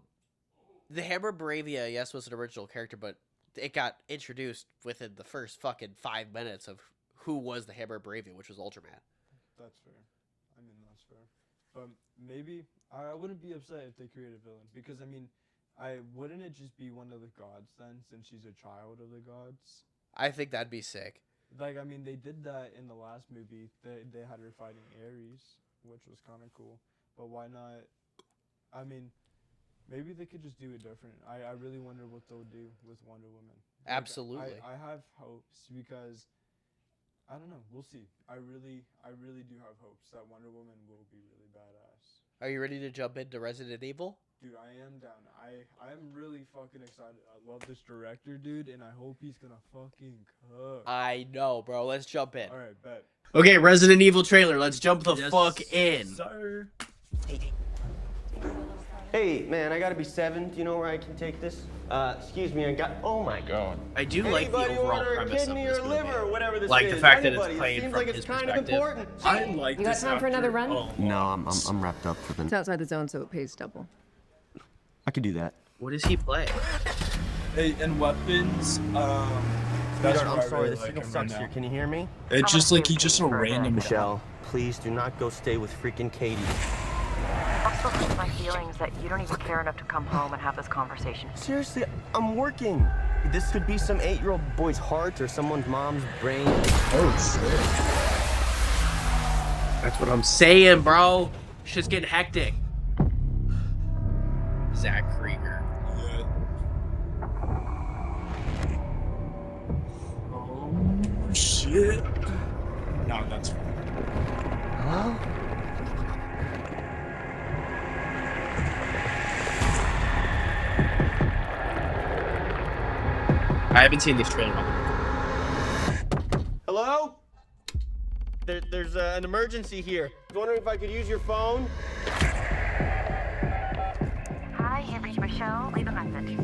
Hammer Bravia, yes, was an original character, but it got introduced within the first fucking 5 minutes of who was the Hammer Bravia, which was Ultraman. That's fair. I mean, that's fair. But maybe I wouldn't be upset if they create a villain because I mean, wouldn't it just be one of the gods then, since she's a child of the gods? I think that'd be sick. Like, I mean, they did that in the last movie. They had her fighting Ares, which was kind of cool. But why not? I mean, maybe they could just do it different. I really wonder what they'll do with Wonder Woman. Like, Absolutely. I have hopes because. I don't know. We'll see. I really do have hopes that Wonder Woman will be really badass. Are you ready to jump into Resident Evil? Dude, I am down. I'm really fucking excited. I love this director, dude, and I hope he's gonna fucking cook. I know, bro. Let's jump in. All right, bet. Okay, Resident Evil trailer. Let's jump the fuck in. Sir. Hey, man, I gotta be 7. Do you know where I can take this? Excuse me, oh my god. I do like the Anybody overall order a premise of kidney this or movie. liver or whatever this Like is. the fact that Anybody. it's played It seems from like his it's kind of perspective. important. I like You got this time for another actor run? a No, lot. I'm wrapped up for It's the. outside the zone, so it pays double. I could do that. What does he play? Hey, and weapons, that's Sweetheart, what I'm I sorry, really the like signal him sucks right here. now. Can you hear me? It's just like he's just a random Michelle, please do not go stay with freaking Katie. I'm so hurt my feelings that you don't even care enough to come home and have this conversation. Seriously, I'm working. This could be some 8-year-old boy's heart or someone's mom's brain. Oh, shit. That's what I'm saying, bro. Shit's getting hectic. Zach Krieger. Yeah. Oh, shit. No, that's fine. Hello? I haven't seen this trailer. Hello? There's an emergency here. I was wondering if I could use your phone. Hi, you've reached Michelle. Leave a message.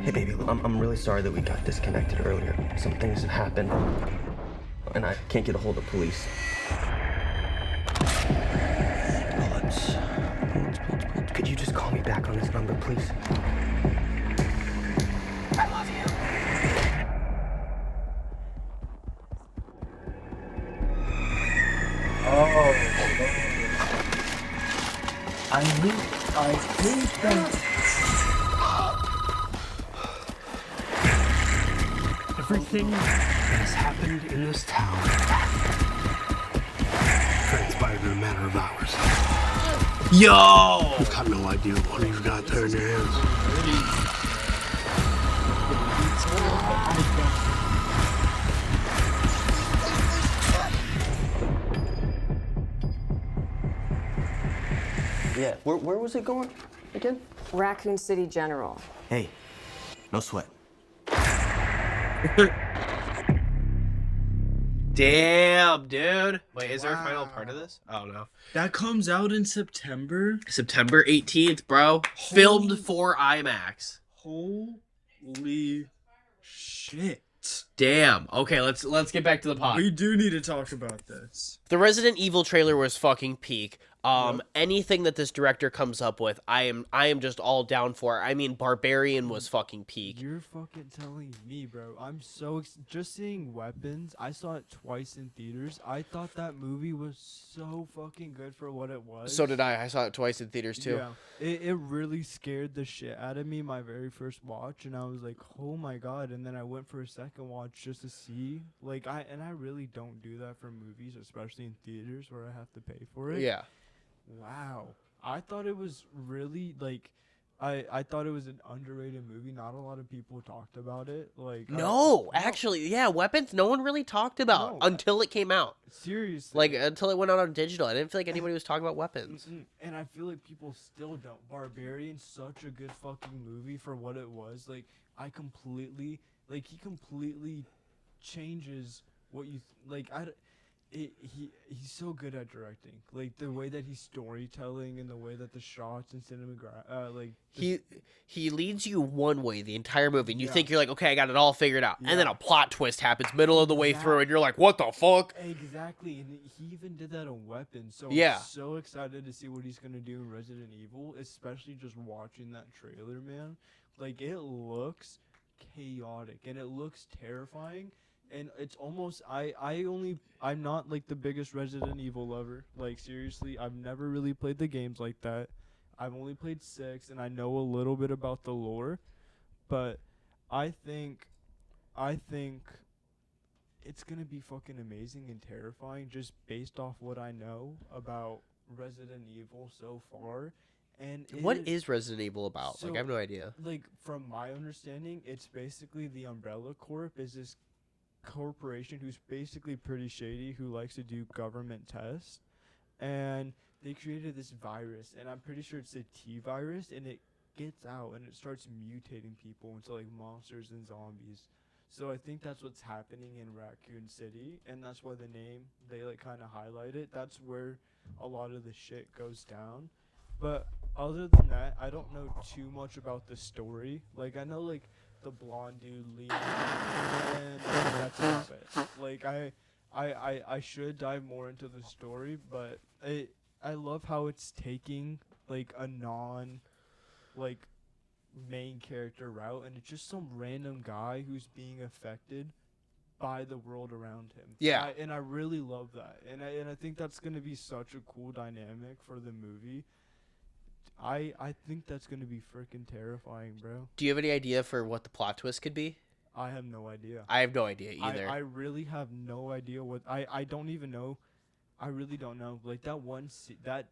Hey, baby, I'm really sorry that we got disconnected earlier. Some things have happened, and I can't get a hold of police. Bullets. Could you just call me back on this number, please? I love you. Oh, I hate that. Everything that has happened in this town transpired in a matter of hours. Yo! You've got no idea what you've got there in your hands. Yeah, where was it going again? Raccoon City General. Hey, no sweat. Damn, dude. Wait, is there a final part of this? Oh, no. That comes out in September. September 18th, bro. Filmed for IMAX. Holy shit. Damn. Okay, let's get back to the pod. We do need to talk about this. The Resident Evil trailer was fucking peak. Yep. Anything that this director comes up with, I am just all down for. I mean, Barbarian was fucking peak. You're fucking telling me, bro. I'm so just seeing Weapons. I saw it twice in theaters. I thought that movie was so fucking good for what it was. So did I. I saw it twice in theaters too. Yeah, it really scared the shit out of me my very first watch, and I was like, oh my god. And then I went for a second watch just to see, like, I really don't do that for movies, especially in theaters where I have to pay for it. Yeah. Wow. I thought it was really, like, I thought it was an underrated movie. Not a lot of people talked about it. Like, No, actually, yeah, Weapons, no one really talked about until it came out. Seriously. Like, until it went out on digital. I didn't feel like anybody was talking about Weapons. And I feel like people still don't. Barbarian's such a good fucking movie for what it was. Like, he completely changes what you, he's so good at directing. Like, the way that he's storytelling and the way that the shots and he leads you one way the entire movie, and you think you're like, okay, I got it all figured out, and then a plot twist happens middle of the way through, and you're like, what the fuck? Exactly, and he even did that on Weapons. So yeah, I'm so excited to see what he's gonna do in Resident Evil, especially just watching that trailer, man. Like, it looks chaotic and it looks terrifying. And it's almost, I'm not, like, the biggest Resident Evil lover. Like, seriously, I've never really played the games like that. I've only played 6, and I know a little bit about the lore. But I think it's going to be fucking amazing and terrifying just based off what I know about Resident Evil so far. And what is Resident Evil about? So, like, I have no idea. Like, from my understanding, it's basically the Umbrella Corp is this corporation who's basically pretty shady, who likes to do government tests, and they created this virus, and I'm pretty sure it's a T virus, and it gets out and it starts mutating people into, like, monsters and zombies. So I think that's what's happening in Raccoon City, and that's why the name, they, like, kind of highlight it. That's where a lot of the shit goes down. But other than that, I don't know too much about the story. Like, I know, like, the blonde dude leaves, and that's about it. Like, I should dive more into the story, but I love how it's taking, like, a main character route, and it's just some random guy who's being affected by the world around him. Yeah. And I really love that, and I think that's gonna be such a cool dynamic for the movie. I think that's going to be freaking terrifying, bro. Do you have any idea for what the plot twist could be? I have no idea. I have no idea either. I really have no idea what... I don't even know. I really don't know. Like, that one... That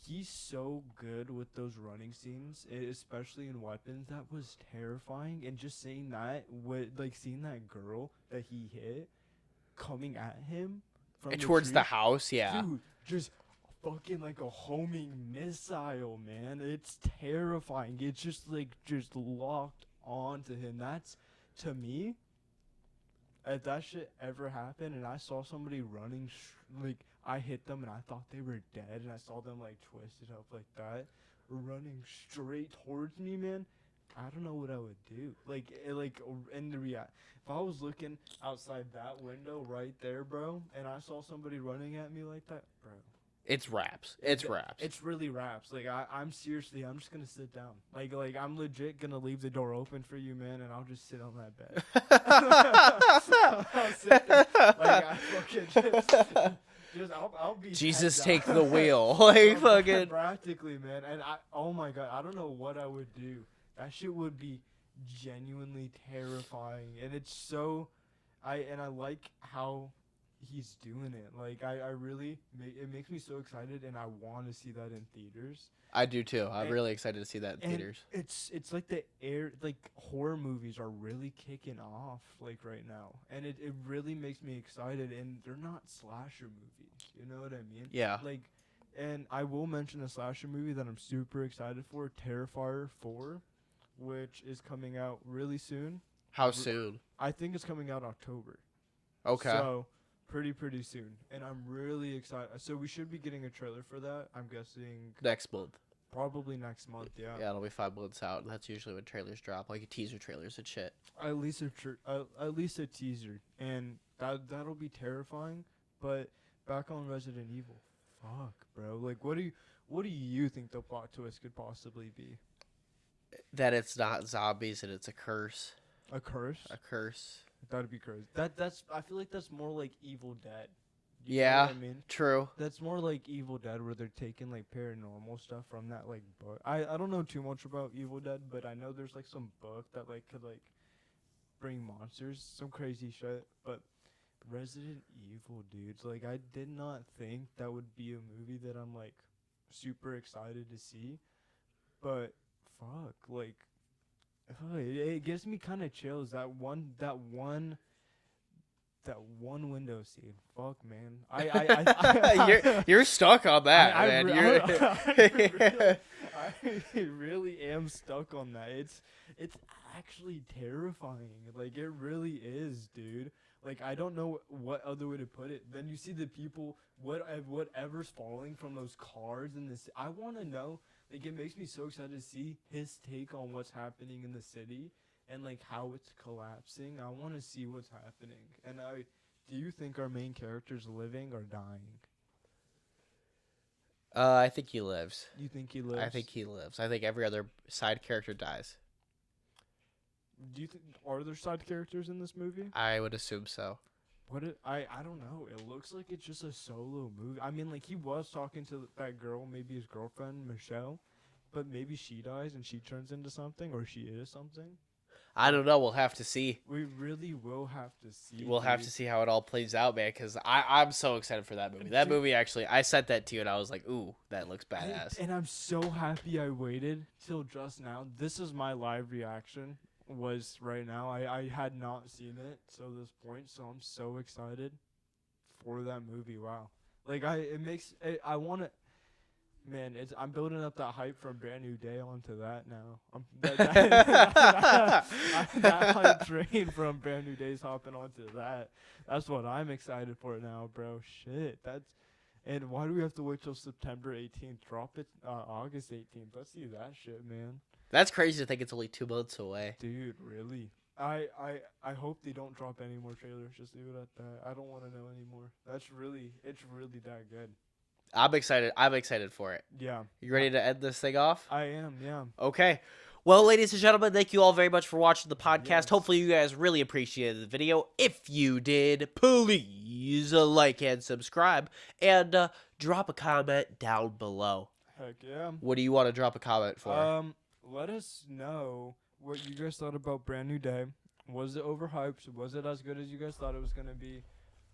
he's so good with those running scenes, especially in Weapons. That was terrifying. And just seeing that, seeing that girl that he hit coming at him from towards the house, yeah. Dude, just... fucking like a homing missile, man. It's terrifying. It's just locked onto him. That's, to me, if that shit ever happened and I saw somebody running, I hit them and I thought they were dead, and I saw them, like, twisted up like that, running straight towards me, man, I don't know what I would do. In the if I was looking outside that window right there, bro, and I saw somebody running at me like that, bro. It's raps. It's raps. It's really raps. Like, I'm seriously, I'm just gonna sit down. Like I'm legit gonna leave the door open for you, man, and I'll just sit on that bed. I'll sit there. Like, I fucking just I'll Jesus, head take down. the wheel. Like, fucking. Practically, man. And oh my god, I don't know what I would do. That shit would be genuinely terrifying. And it's so, I like how he's doing it. Like, I really, it makes me so excited, and I want to see that in theaters. I do too. I'm really excited to see that in theaters. It's like like horror movies are really kicking off like right now, and it really makes me excited. And they're not slasher movies, you know what I mean? Yeah. Like, and I will mention a slasher movie that I'm super excited for, Terrifier 4, which is coming out really soon. How soon? I think it's coming out October. Okay. So pretty soon, and I'm really excited. So we should be getting a trailer for that. I'm guessing next month. Probably next month, yeah. Yeah, it'll be 5 months out. That's usually when trailers drop, like teaser trailers and shit. At least a teaser, and that'll be terrifying. But back on Resident Evil, fuck, bro. Like, what do you think the plot twist could possibly be? That it's not zombies and it's a curse. A curse? A curse. That'd be crazy. That's I feel like that's more like Evil Dead. Yeah, I mean, true. That's more like Evil Dead, where they're taking like paranormal stuff from that like book. I don't know too much about Evil Dead, but I know there's like some book that like could like bring monsters, some crazy shit. But Resident Evil, dudes, like I did not think that would be a movie that I'm like super excited to see. But fuck, like it gives me kind of chills. That one window scene. Fuck, man. You're stuck on that, man. I really am stuck on that. It's actually terrifying. Like, it really is, dude. Like, I don't know what other way to put it. Then you see the people, whatever's falling from those cars in this. I want to know. Like, it makes me so excited to see his take on what's happening in the city. And like how it's collapsing. I want to see what's happening. And do you think our main character's living or dying? I think he lives. You think he lives? I think he lives. I think every other side character dies. Do you think are there side characters in this movie? I would assume so. I don't know. It looks like it's just a solo movie. I mean, like he was talking to that girl, maybe his girlfriend Michelle, but maybe she dies and she turns into something, or she is something. I don't know. We'll have to see. We really will have to see. We'll have to see how it all plays out, man, because I'm so excited for that movie. That movie, actually, I sent that to you, and I was like, ooh, that looks badass. And I'm so happy I waited till just now. This is my live reaction, was right now. I had not seen it till this point, so I'm so excited for that movie. Wow. Like, I want to... Man, I'm building up that hype from Brand New Day onto that now. That hype train from Brand New Day's hopping onto that. That's what I'm excited for now, bro. Shit, and why do we have to wait till September 18th? Drop it August 18th. Let's see that shit, man. That's crazy to think it's only 2 months away. Dude, really? I hope they don't drop any more trailers. Just leave it at that. I don't want to know anymore. It's really that good. I'm excited. I'm excited for it. Yeah. You ready to end this thing off? I am, yeah. Okay. Well, ladies and gentlemen, thank you all very much for watching the podcast. Yes. Hopefully you guys really appreciated the video. If you did, please like and subscribe. And drop a comment down below. Heck yeah. What do you want to drop a comment for? Let us know what you guys thought about Brand New Day. Was it overhyped? Was it as good as you guys thought it was going to be?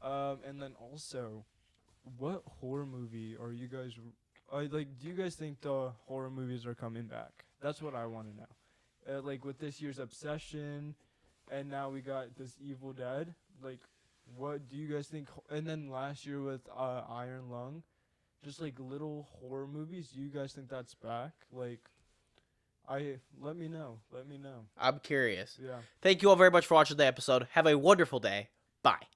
And then also... what horror movie are you guys like? Do you guys think the horror movies are coming back? That's what I want to know. Like with this year's Obsession, and now we got this Evil Dead. Like, what do you guys think? And then last year with Iron Lung, just like little horror movies. Do you guys think that's back? Like, let me know. Let me know. I'm curious. Yeah. Thank you all very much for watching the episode. Have a wonderful day. Bye.